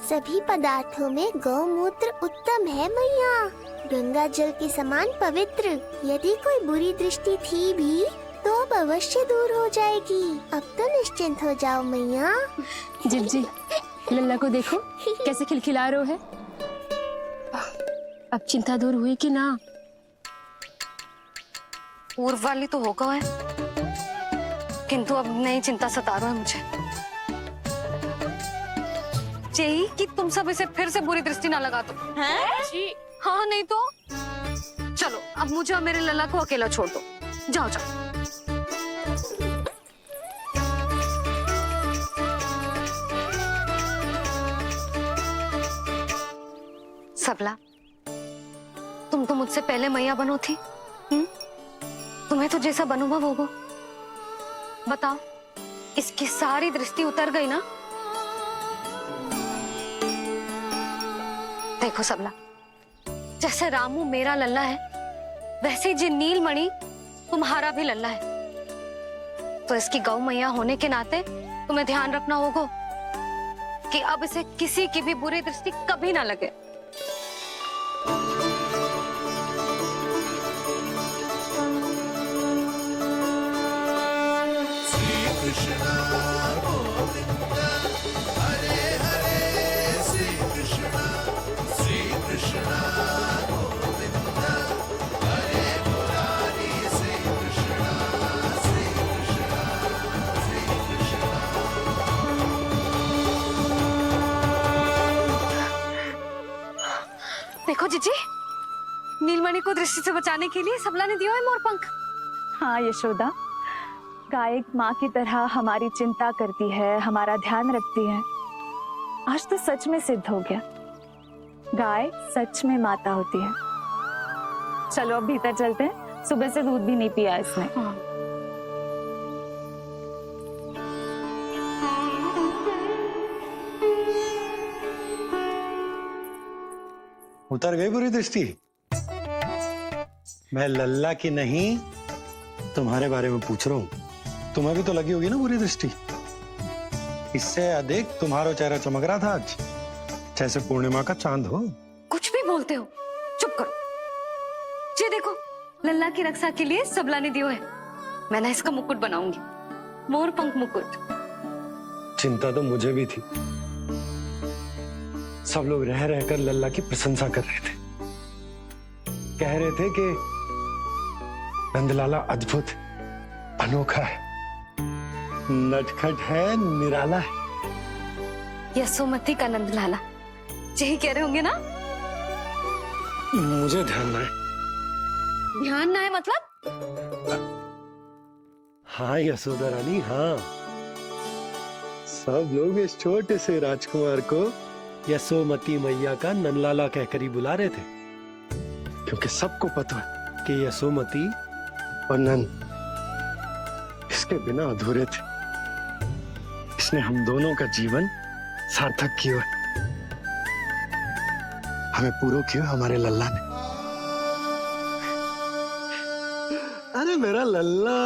सभी पदार्थों में गौमूत्र उत्तम है मैया, गंगा जल के समान पवित्र। यदि कोई बुरी दृष्टि थी भी तो अब अवश्य दूर हो जाएगी। अब तो निश्चिंत हो जाओ मैया।
जिप जी, लल्ला को देखो कैसे खिलखिला रहे है। अब चिंता दूर हुई कि ना?
पूर्व वाली तो होगा है, किंतु अब नई चिंता सता रहा है मुझे। यही कि तुम सब इसे फिर से बुरी दृष्टि ना लगा दो। हैं? जी। हाँ नहीं तो चलो अब मुझे और मेरे लल्ला को अकेला छोड़ दो। जाओ जाओ। सबला, तुम तो मुझसे पहले मैया बनो थी। तुम्हें तो जैसा अनुभव होगा। बताओ, इसकी सारी दृष्टि उतर गई ना? देखो सबला, जैसे रामू मेरा लल्ला है, वैसे जी नीलमणि तुम्हारा भी लल्ला है। तो इसकी गौ मैया होने के नाते तुम्हें ध्यान रखना होगा कि अब इसे किसी की भी बुरी दृष्टि कभी ना लगे। देखो जीजी, नीलमणि को दृष्टि से बचाने के लिए सबला ने दिया है मोरपंख।
हाँ यशोदा, गाय माँ की तरह हमारी चिंता करती है, हमारा ध्यान रखती है। आज तो सच में सिद्ध हो गया, गाय सच में माता होती है। चलो अब भीतर चलते हैं, सुबह से दूध भी नहीं पिया इसने।
उतर गई बुरी दृष्टि? मैं लल्ला की नहीं तुम्हारे बारे में पूछ रहा हूं। तुम्हें भी तो लगी होगी ना बुरी दृष्टि। इससे अधिक तुम्हारा चेहरा चमक रहा था आज, जैसे पूर्णिमा का चांद हो।
कुछ भी बोलते हो, चुप करो। ये देखो, लल्ला की रक्षा के लिए सबला ने दियो है। मैं ना इसका मुकुट बनाऊंगी, मोरपंख मुकुट।
चिंता तो मुझे भी थी। सब लोग रह रहकर लल्ला की प्रशंसा कर रहे थे, कह रहे थे कि नंदलाला अद्भुत, अनोखा है, नटखट है, निराला है।
यशोमती का नंदलाला, यही कह रहे होंगे ना?
मुझे ध्यान ना है।
ध्यान ना है मतलब?
हाँ यशोदा रानी, हाँ। सब लोग इस छोटे से राजकुमार को यशोमती मैया का नंदलाला कहकर ही बुला रहे थे, क्योंकि सबको पता है कि यशोमती और नंद इसके बिना अधूरे थे। इसने हम दोनों का जीवन सार्थक किया, हमें पूरा किया हमारे लल्ला ने। अरे मेरा लल्ला,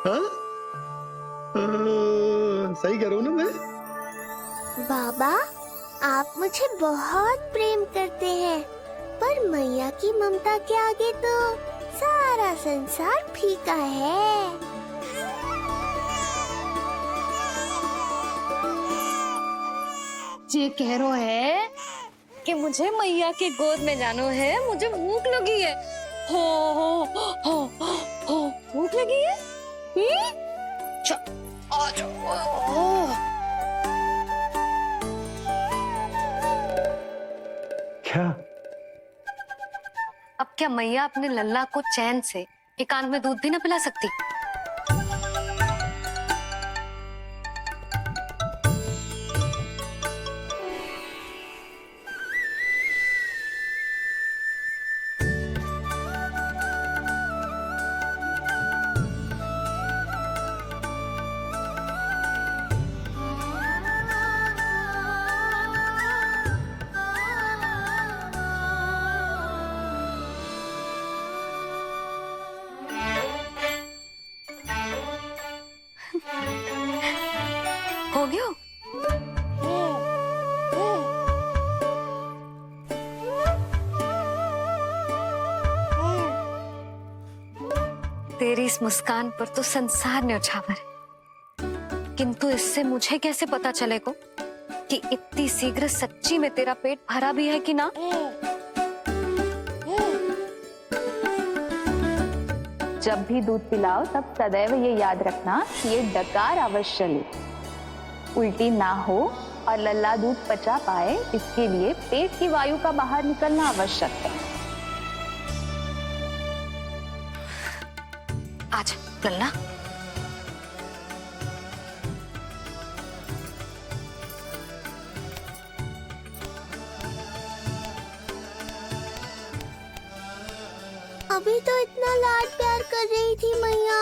हाँ? सही करो ना मैं?
बाबा, आप मुझे बहुत प्रेम करते हैं, पर मैया की ममता के आगे तो सारा संसार फीका है।
ये कह रो है कि मुझे मैया की गोद में जानो है, मुझे भूख लगी है। हो भूख लगी है? आ जाओ।
क्या?
अब क्या मैया अपने लल्ला को चैन से एकांत में दूध भी न पिला सकती? तेरी इस मुस्कान पर तो संसार न्यौछावर है, किंतु इससे मुझे कैसे पता चलेगा कि इतनी शीघ्र सच्ची में तेरा पेट भरा भी है कि ना?
जब भी दूध पिलाओ तब सदैव ये याद रखना कि ये डकार अवश्य ले, उल्टी ना हो और लल्ला दूध पचा पाए, इसके लिए पेट की वायु का बाहर निकलना आवश्यक है।
आज लल्ला,
अभी तो इतना लाड प्यार कर रही थी मैया,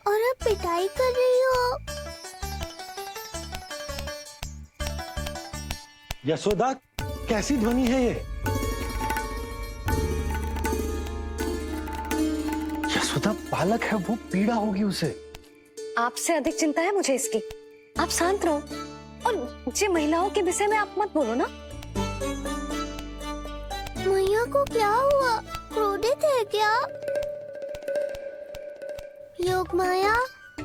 और अब पिटाई कर रही हो।
यशोदा, कैसी ध्वनि है ये? यशोदा, बालक है, वो पीड़ा होगी उसे।
आपसे अधिक चिंता है मुझे इसकी। आप शांत रहो, और ये महिलाओं के विषय में आप मत बोलो ना।
मैया को क्या हुआ? क्रोधित है क्या? योग माया,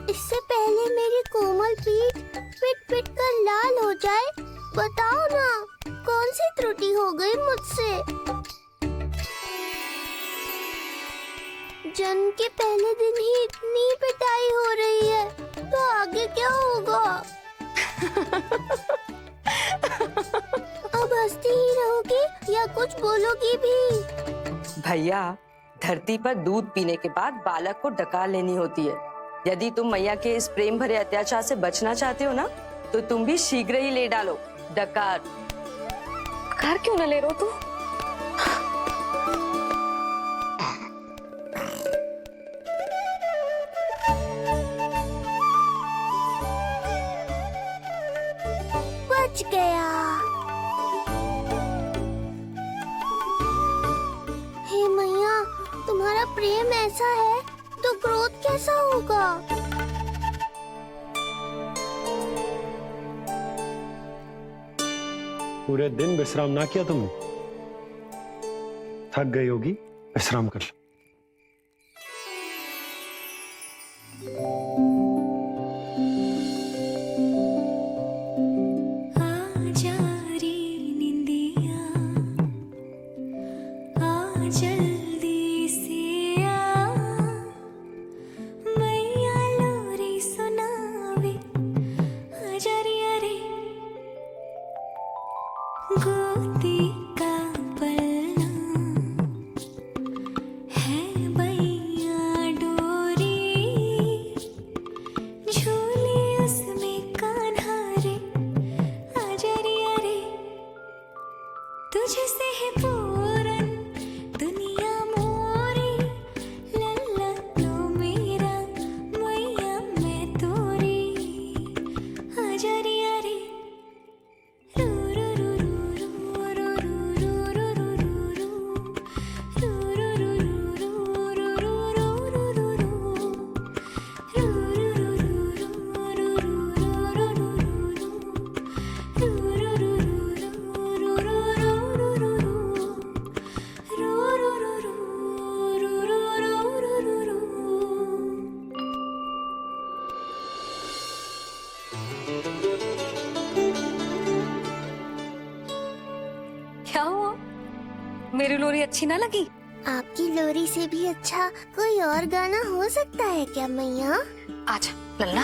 इससे पहले मेरी कोमल पीठ पिट पिट कर लाल हो जाए, बताओ ना कौन सी त्रुटि हो गई मुझसे? जन्म के पहले दिन ही इतनी पिटाई हो रही है, तो आगे क्या होगा? अब हंसती ही रहोगी या कुछ बोलोगी भी?
भैया, धरती पर दूध पीने के बाद बालक को डकार लेनी होती है। यदि तुम मैया के इस प्रेम भरे अत्याचार से बचना चाहते हो ना, तो तुम भी शीघ्र ही ले डालो डकार।
डकार क्यों न ले रो तू?
बच गया। हे मैया, तुम्हारा प्रेम ऐसा है तो क्रोध कैसा होगा?
पूरे दिन विश्राम ना किया तुमने? थक गई होगी, विश्राम कर लो।
क्या हुआ? मेरी लोरी अच्छी ना लगी?
आपकी लोरी से भी अच्छा कोई और गाना हो सकता है क्या मैया?
आजा लल्ला।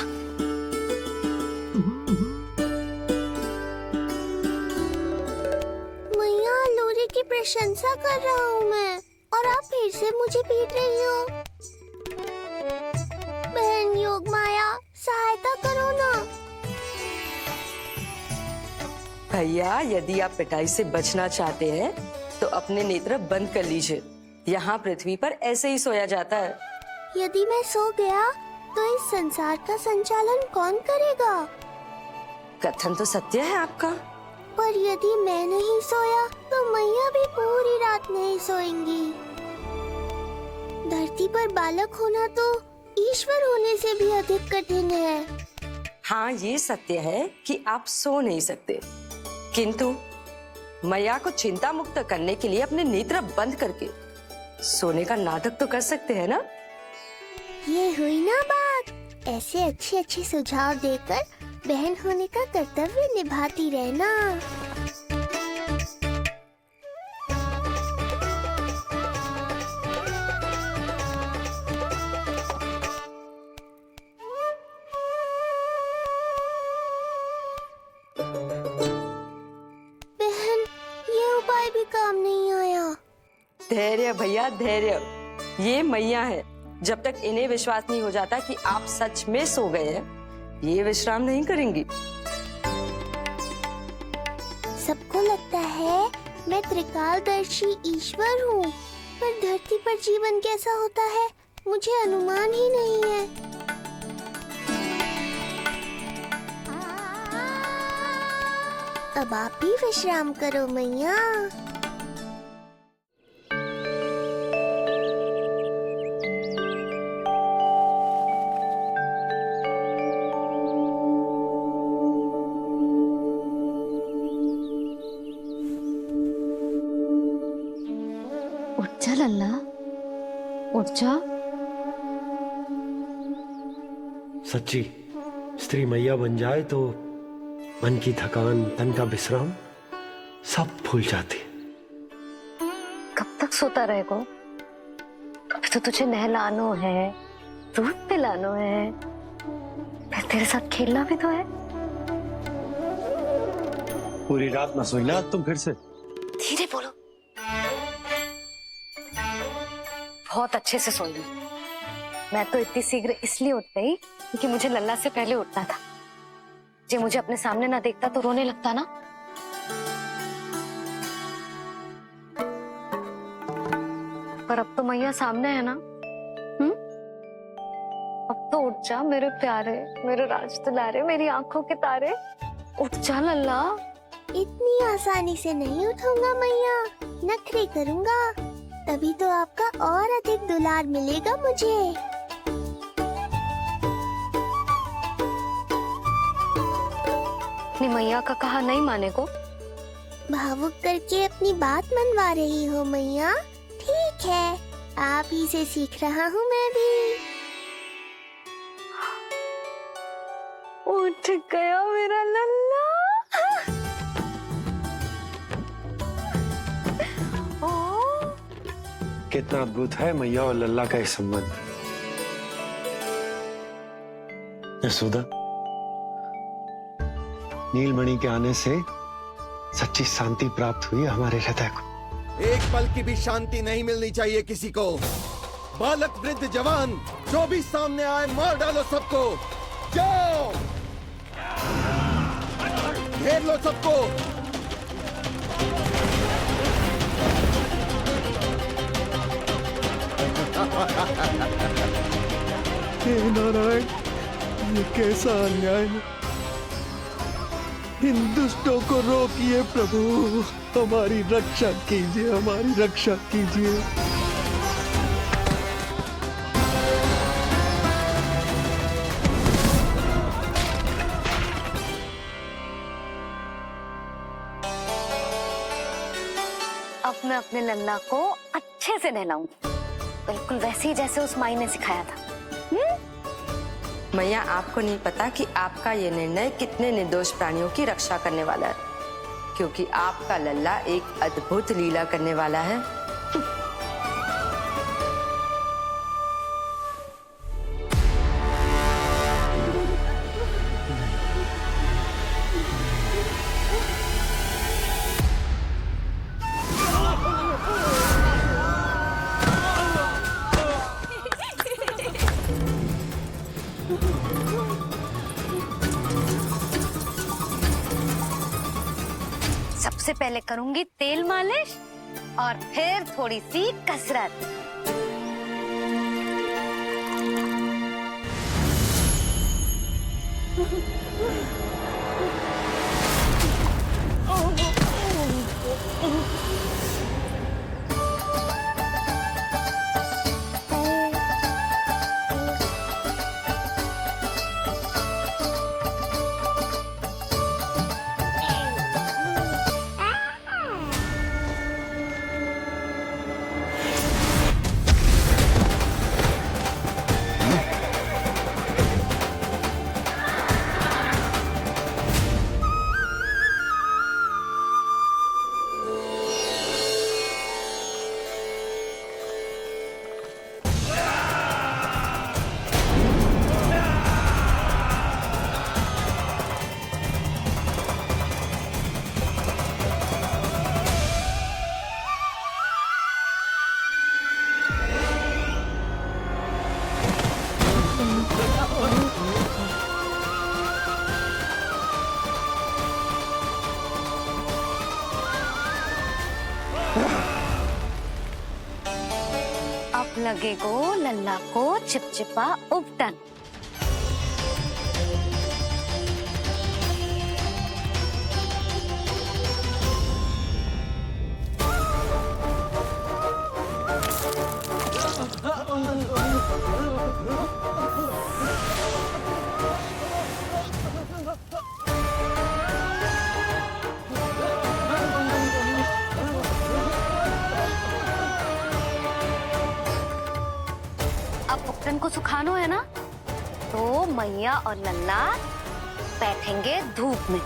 मैया, लोरी की प्रशंसा कर रहा हूँ मैं, और आप फिर से मुझे पीट रही हो। बहन योग माया, सहायता करो ना।
भैया, यदि आप पिटाई से बचना चाहते हैं तो अपने नेत्र बंद कर लीजिए। यहाँ पृथ्वी पर ऐसे ही सोया जाता है।
यदि मैं सो गया तो इस संसार का संचालन कौन करेगा?
कथन तो सत्य है आपका।
पर यदि मैं नहीं सोया तो मैया भी पूरी रात नहीं सोएंगी। धरती पर बालक होना तो ईश्वर होने से भी अधिक कठिन है।
हाँ, ये सत्य है कि आप सो नहीं सकते, किंतु मैया को चिंता मुक्त करने के लिए अपने नेत्र बंद करके सोने का नाटक तो कर सकते हैं ना?
ये हुई ना बात। ऐसे अच्छे अच्छे सुझाव देकर बहन होने का कर्तव्य निभाती रहना। बहन, ये उपाय भी काम नहीं आया।
धैर्य भैया धैर्य, ये मैया है। जब तक इन्हें विश्वास नहीं हो जाता कि आप सच में सो गए हैं, ये विश्राम नहीं करेंगी।
सबको लगता है मैं त्रिकालदर्शी ईश्वर हूँ, पर धरती पर जीवन कैसा होता है मुझे अनुमान ही नहीं है। अब आप भी विश्राम करो मैया।
उठ जा लल्ला, उठ जा।
सच्ची स्त्री मैया बन जाए तो मन की थकान, तन का विश्राम सब भूल जाती।
कब तक सोता रहेगा? अभी तो तुझे नहलानो है, दूध पिलानो है, फिर तेरे साथ खेलना भी तो है।
पूरी रात न सोई ना तुम फिर से?
धीरे बोलो। बहुत अच्छे से सोई। मैं तो इतनी शीघ्र इसलिए उठ गई क्योंकि मुझे लल्ला से पहले उठना था। जो मुझे अपने सामने ना देखता तो रोने लगता ना। पर अब तो मैया सामने है ना। अब तो उठ जा मेरे प्यारे, मेरे राज दुलारे, मेरी आंखों के तारे। उठ जा लल्ला।
इतनी आसानी से नहीं उठूंगा मैया, नखरे करूंगा, तभी तो आपका और अधिक दुलार मिलेगा मुझे।
अपनी मैया का कहा नहीं माने को?
भावुक करके अपनी बात मनवा रही हो मैया। ठीक है, आप ही से सीख रहा हूँ मैं भी।
उठ गया मेरा लल्ला।
कितना अद्भुत है मैया और लल्ला का एक संबंध। यशोदा, नीलमणि के आने से सच्ची शांति प्राप्त हुई हमारे हृदय को।
एक पल की भी शांति नहीं मिलनी चाहिए किसी को। बालक, वृद्ध, जवान, जो भी सामने आए मार डालो सबको। जाओ, घेर लो सबको।
हे नारायण, ये कैसा अन्याय है। इन दुष्टों को रोकिए प्रभु, हमारी रक्षा कीजिए, हमारी रक्षा कीजिए।
अब मैं अपने लल्ला को अच्छे से नहलाऊंगी, बिल्कुल वैसे ही जैसे उस माई ने सिखाया था।
मैया, आपको नहीं पता कि आपका ये निर्णय कितने निर्दोष प्राणियों की रक्षा करने वाला है, क्योंकि आपका लल्ला एक अद्भुत लीला करने वाला है।
सबसे पहले करूंगी तेल मालिश और फिर थोड़ी सी कसरत। अब लगेगो लल्ला को चिपचिपा उपटन। अब उपटन को सुखानो है ना, तो मैया और लल्ला बैठेंगे धूप में।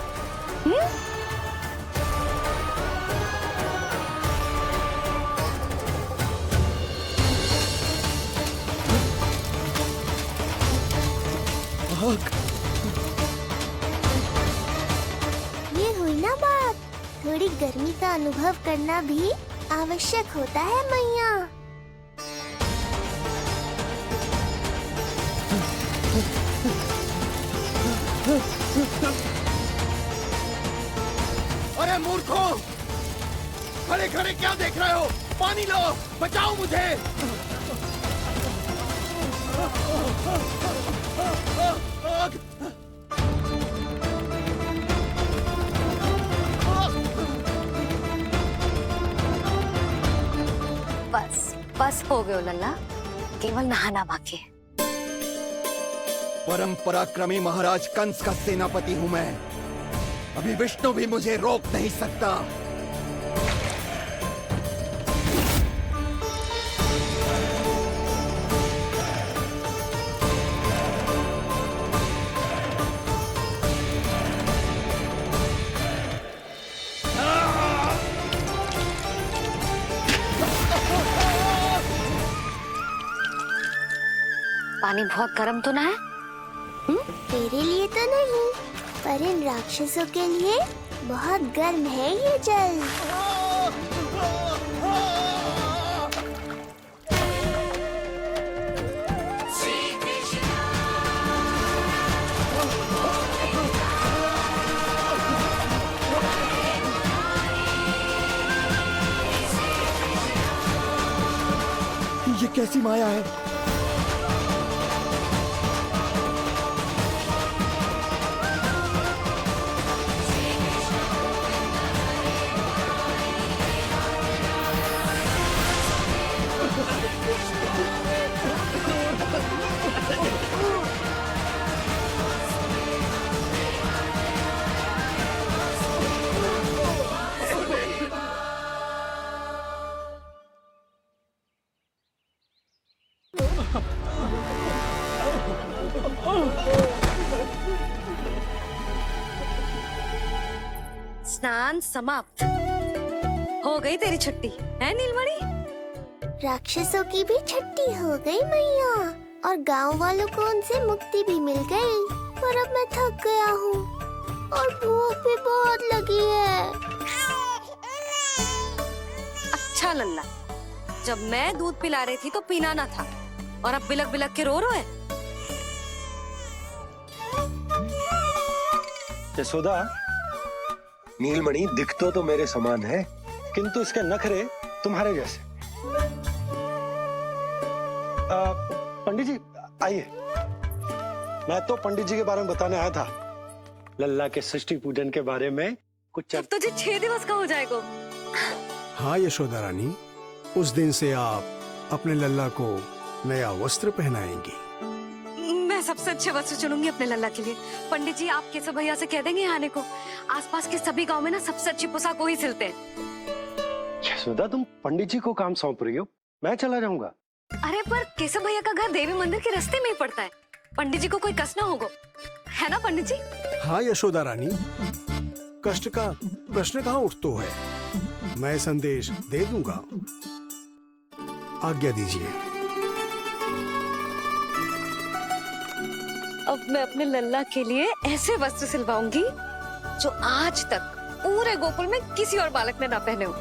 ये हुई ना बात, थोड़ी गर्मी का अनुभव करना भी आवश्यक होता है मैया।
अरे मूर्खों, खड़े खड़े क्या देख रहे हो? पानी लो, बचाओ मुझे।
बस बस हो गए लल्ला, केवल नहाना बाकी है।
परम पराक्रमी महाराज कंस का सेनापति हूं मैं। अभी विष्णु भी मुझे रोक नहीं सकता।
पानी बहुत गर्म तो ना है?
तेरे लिए तो नहीं, पर इन राक्षसों के लिए बहुत गर्म है ये जल।
ये कैसी माया है?
स्नान समाप्त। हो गई तेरी छुट्टी है नीलमणि?
राक्षसों की भी छुट्टी हो गई मैया, और गांव वालों को उनसे मुक्ति भी मिल गई। पर अब मैं थक गया हूँ और भूख भी बहुत लगी है।
अच्छा लल्ला, जब मैं दूध पिला रही थी तो पीना ना था, और अब बिलक बिलक के रो रहे।
यशोदा,
नीलमणि दिख तो मेरे समान है,
किंतु इसके नखरे तुम्हारे जैसे। पंडित जी आइए, मैं तो पंडित जी के बारे में बताने आया था, लल्ला के षष्ठी पूजन के बारे में कुछ।
अब तुझे 6 दिवस का हो जाएगा।
हाँ यशोदा रानी, उस दिन से आप अपने लल्ला को नया वस्त्र पहनाएंगी।
मैं सबसे अच्छे वस्त्र चुनूंगी अपने लल्ला के लिए। पंडित जी, आप केशव भैया से कह देंगे आने को। आसपास के सभी गांव में ना सबसे अच्छी पोशाक वही सिलते हैं।
यशोदा, तुम पंडित जी को काम सौंप रही हो, मैं चला जाऊंगा।
अरे पर केशव भैया का घर देवी मंदिर के रास्ते में ही पड़ता है, पंडित जी को कोई कष्ट ना होगा, है ना पंडित जी?
हाँ यशोदा रानी, कष्ट का प्रश्न कहाँ उठतो है, मैं संदेश दे दूंगा। आज्ञा दीजिए।
अब मैं अपने लल्ला के लिए ऐसे वस्त्र सिलवाऊंगी जो आज तक पूरे गोकुल में किसी और बालक ने ना पहने हो।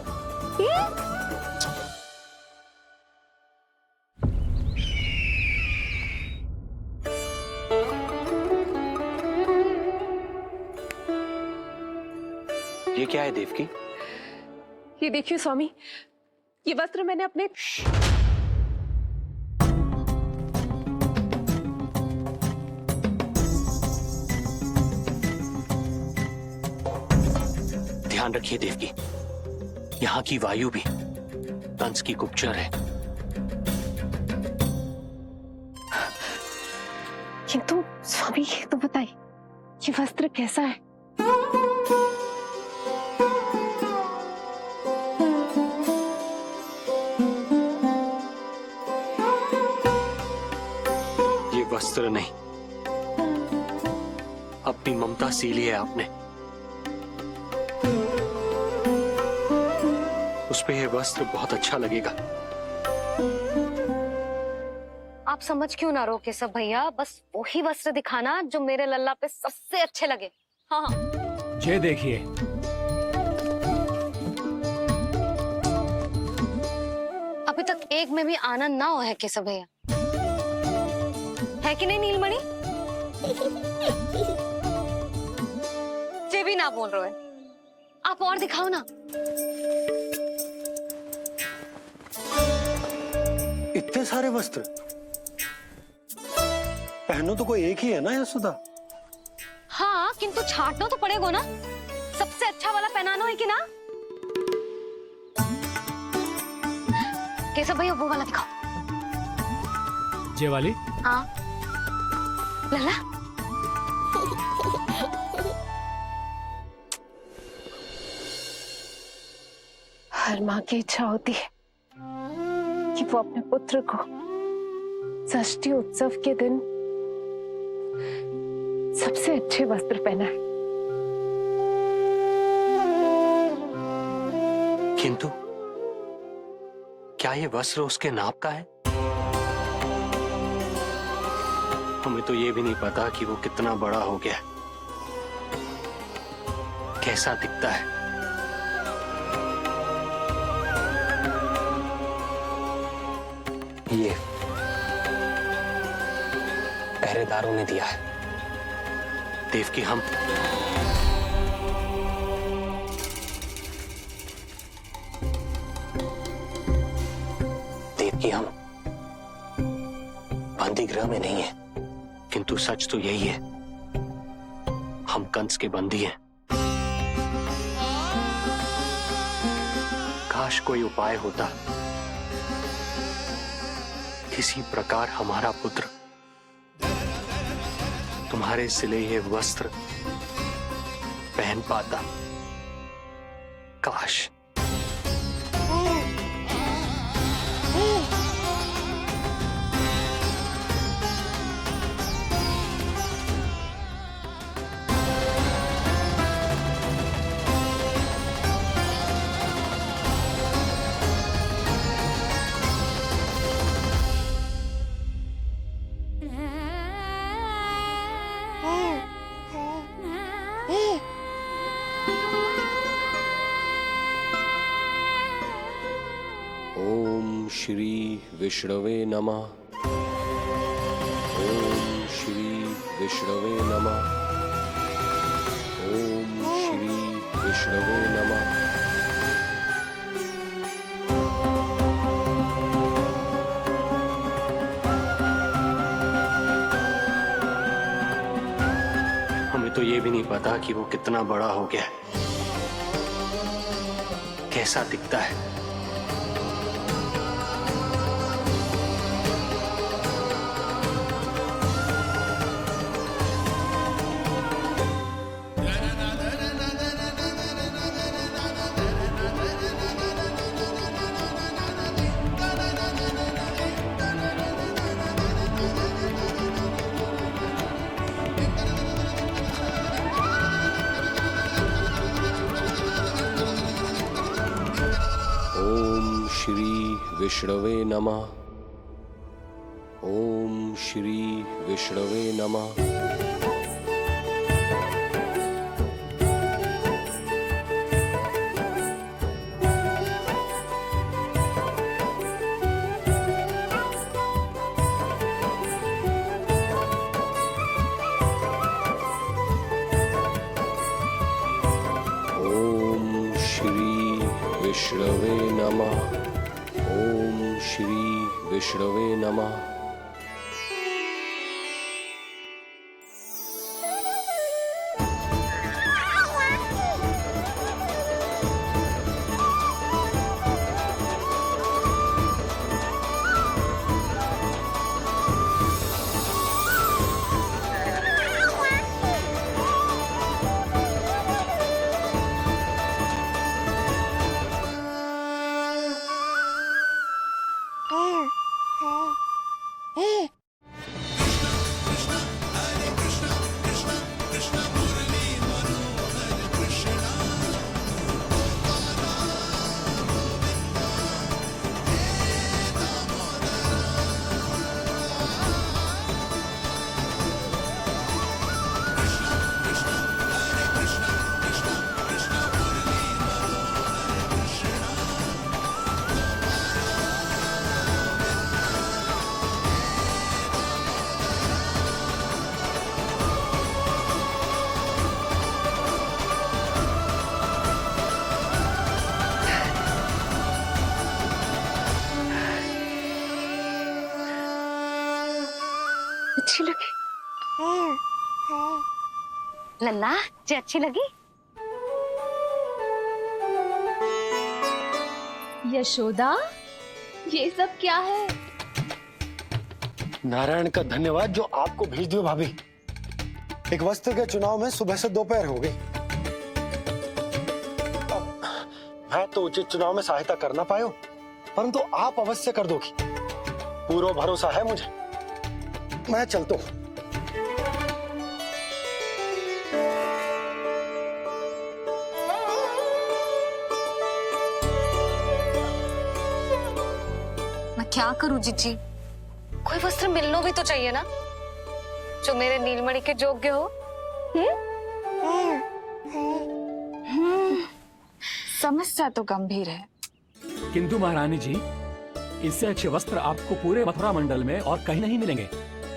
ये क्या है देवकी?
ये देखिए स्वामी, ये वस्त्र मैंने अपने
ध्यान रखिए देवकी, यहाँ की वायु भी कंस की गुप्तचर है।
किंतु स्वामी ये तो बताइए, ये वस्त्र कैसा है?
ये वस्त्र नहीं, अपनी ममता सी ली है आपने। उस पे ये वस्त्र बहुत अच्छा लगेगा।
आप समझ क्यों ना रहो केशव भैया, बस वही वस्त्र दिखाना जो मेरे लल्ला पे सबसे अच्छे लगे। हाँ हाँ।
ये देखिए,
अभी तक एक में भी आनंद ना हो है केशव भैया, है कि नहीं नीलमणि? ये भी ना बोल रहे हो, आप और दिखाओ ना।
इतने सारे वस्त्र पहनो तो कोई एक ही है ना यशोदा?
हाँ, किंतु छांटना तो पड़ेगा ना, सबसे अच्छा वाला पहनाना है कि ना? केशव भैया वो वाला दिखाओ।
ये वाली?
हाँ लल्ला।
हर माँ की इच्छा होती है कि वो अपने पुत्र को षष्ठी उत्सव के दिन सबसे अच्छे वस्त्र पहनाए।
किंतु क्या ये वस्त्र उसके नाप का है? हमें तो ये भी नहीं पता कि वो कितना बड़ा हो गया, कैसा दिखता है। ये पहरेदारों ने दिया है। देवकी, हम बंदी गृह में नहीं है, किंतु सच तो यही है, हम कंस के बंदी हैं। काश कोई उपाय होता, किसी प्रकार हमारा पुत्र तुम्हारे सिले ये वस्त्र पहन पाता। काश।
ओम श्री विष्णवे नमः। ओम श्री विष्णवे नमः। ओम श्री विष्णवे नमः।
हमें तो ये भी नहीं पता कि वो कितना बड़ा हो गया, कैसा दिखता है।
ओम श्री विष्णवे नमः। ओम श्री विष्णवे नमः। ओम श्री विष्णवे नमः। श्री विष्णवे नमः।
अच्छी लगी लल्ला जी, अच्छी लगी।
यशोदा, ये सब क्या है?
नारायण का धन्यवाद जो आपको भेज दियो भाभी। एक वस्त्र के चुनाव में सुबह से दोपहर हो गई। मैं तो उचित चुनाव में सहायता कर ना पायो, परंतु आप अवश्य कर दोगी, पूरा भरोसा है मुझे। मैं चलता हूं।
मैं क्या करूं जीजी, कोई वस्त्र मिलना भी तो चाहिए ना जो मेरे नीलमणि के योग्य हो।
समस्या तो गंभीर है,
किंतु महारानी जी, इससे अच्छे वस्त्र आपको पूरे मथुरा मंडल में और कहीं नहीं मिलेंगे।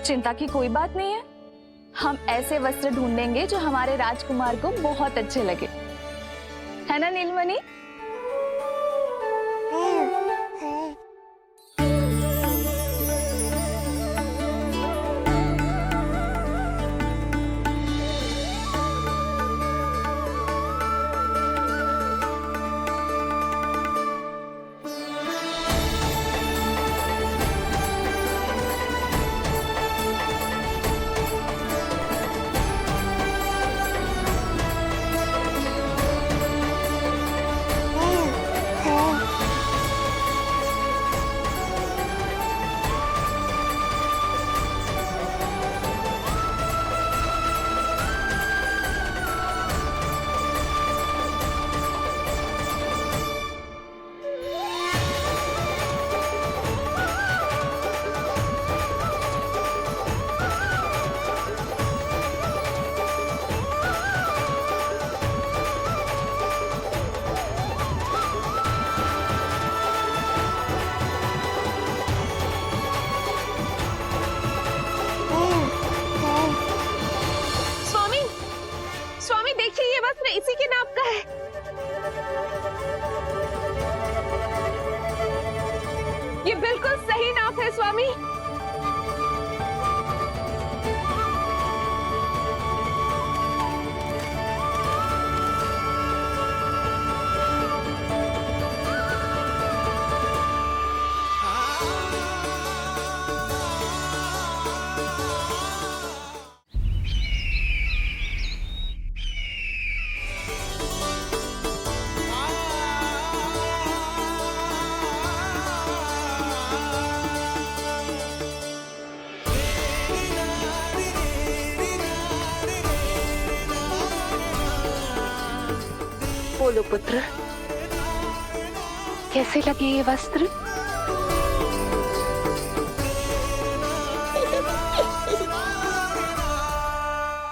चिंता की कोई बात नहीं है, हम ऐसे वस्त्र ढूंढेंगे जो हमारे राजकुमार को बहुत अच्छे लगे, है ना नीलमणि?
इसी के नाप का है। ये बिल्कुल सही नाप है स्वामी।
बोलो पुत्र, कैसे लगे ये वस्त्र?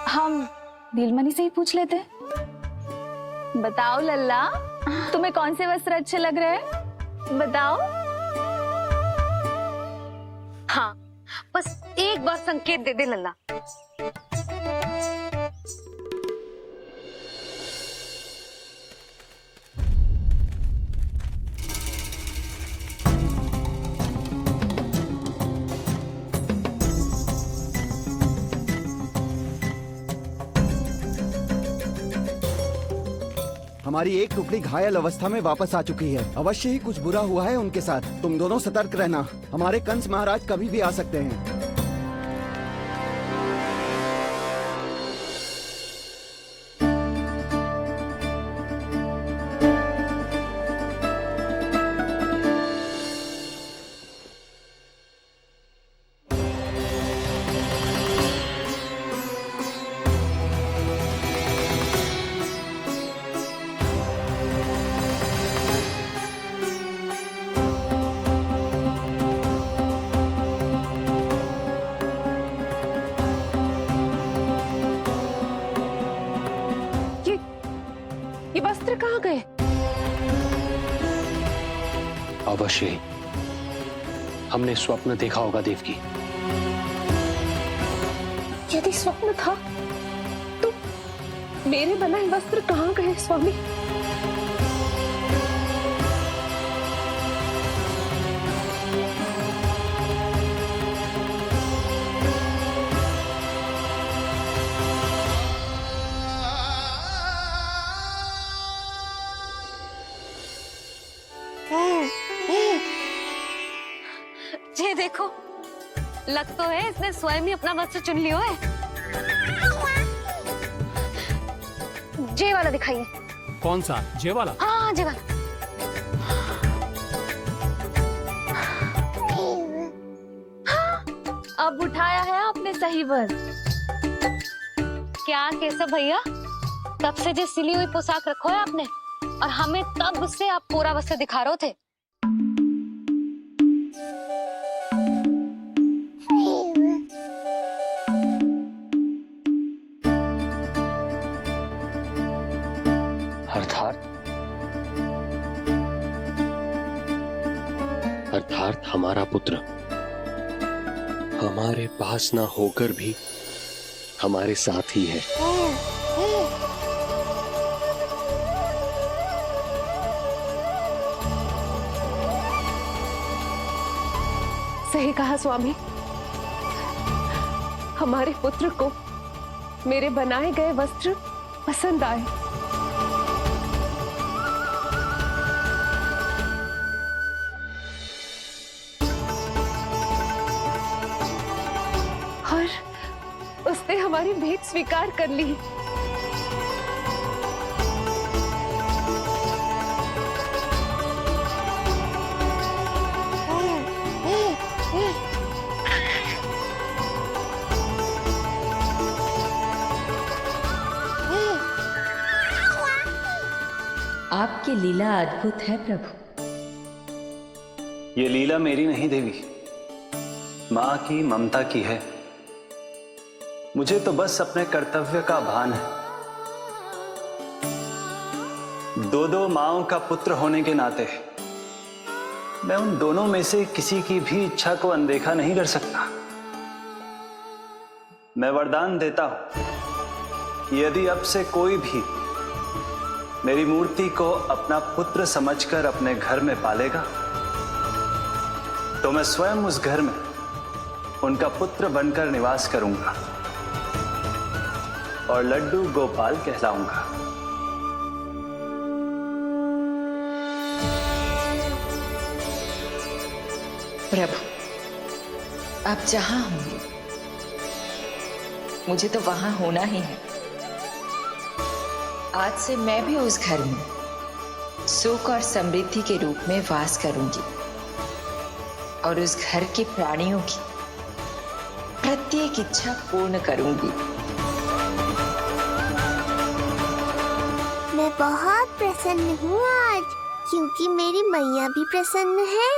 हम नीलमणि से ही पूछ लेते। बताओ लल्ला, तुम्हें कौन से वस्त्र अच्छे लग रहे हैं? बताओ।
हाँ, बस एक बार संकेत दे दे लल्ला।
हमारी एक टुकड़ी घायल अवस्था में वापस आ चुकी है। अवश्य ही कुछ बुरा हुआ है उनके साथ। तुम दोनों सतर्क रहना, हमारे कंस महाराज कभी भी आ सकते हैं।
ये वस्त्र कहाँ गए?
अवश्य ही हमने स्वप्न देखा होगा देवकी।
यदि स्वप्न था तो मेरे बनाए वस्त्र कहाँ गए स्वामी?
ये देखो, लग तो है इसने स्वयं ही अपना वस्त्र चुन लियो है।
जे वाला दिखाइए।
कौन सा? जे वाला?
हाँ जे वाला।
अब उठाया है आपने सही वर।
क्या केशव भैया, तब से जो सिली हुई पोशाक रखो है आपने, और हमें तब से आप पूरा वस्त्र दिखा रहे थे।
अर्थात हमारा पुत्र हमारे पास ना होकर भी हमारे साथ ही है।
सही कहा स्वामी, हमारे पुत्र को मेरे बनाए गए वस्त्र पसंद आए। और उसने हमारी भेंट स्वीकार कर ली।
आपकी लीला अद्भुत है प्रभु।
ये लीला मेरी नहीं देवी, मां की, ममता की है। मुझे तो बस अपने कर्तव्य का भान है। दो माओं का पुत्र होने के नाते मैं उन दोनों में से किसी की भी इच्छा को अनदेखा नहीं कर सकता। मैं वरदान देता हूं कि यदि अब से कोई भी मेरी मूर्ति को अपना पुत्र समझकर अपने घर में पालेगा, तो मैं स्वयं उस घर में उनका पुत्र बनकर निवास करूंगा और लड्डू गोपाल कहलाऊंगा।
प्रभु, आप जहां होंगे मुझे तो वहां होना ही है। आज से मैं भी उस घर में सुख और समृद्धि के रूप में वास करूंगी और उस घर के प्राणियों की प्रत्येक इच्छा पूर्ण करूंगी।
मैं बहुत प्रसन्न हूँ आज, क्योंकि मेरी मैया भी प्रसन्न है।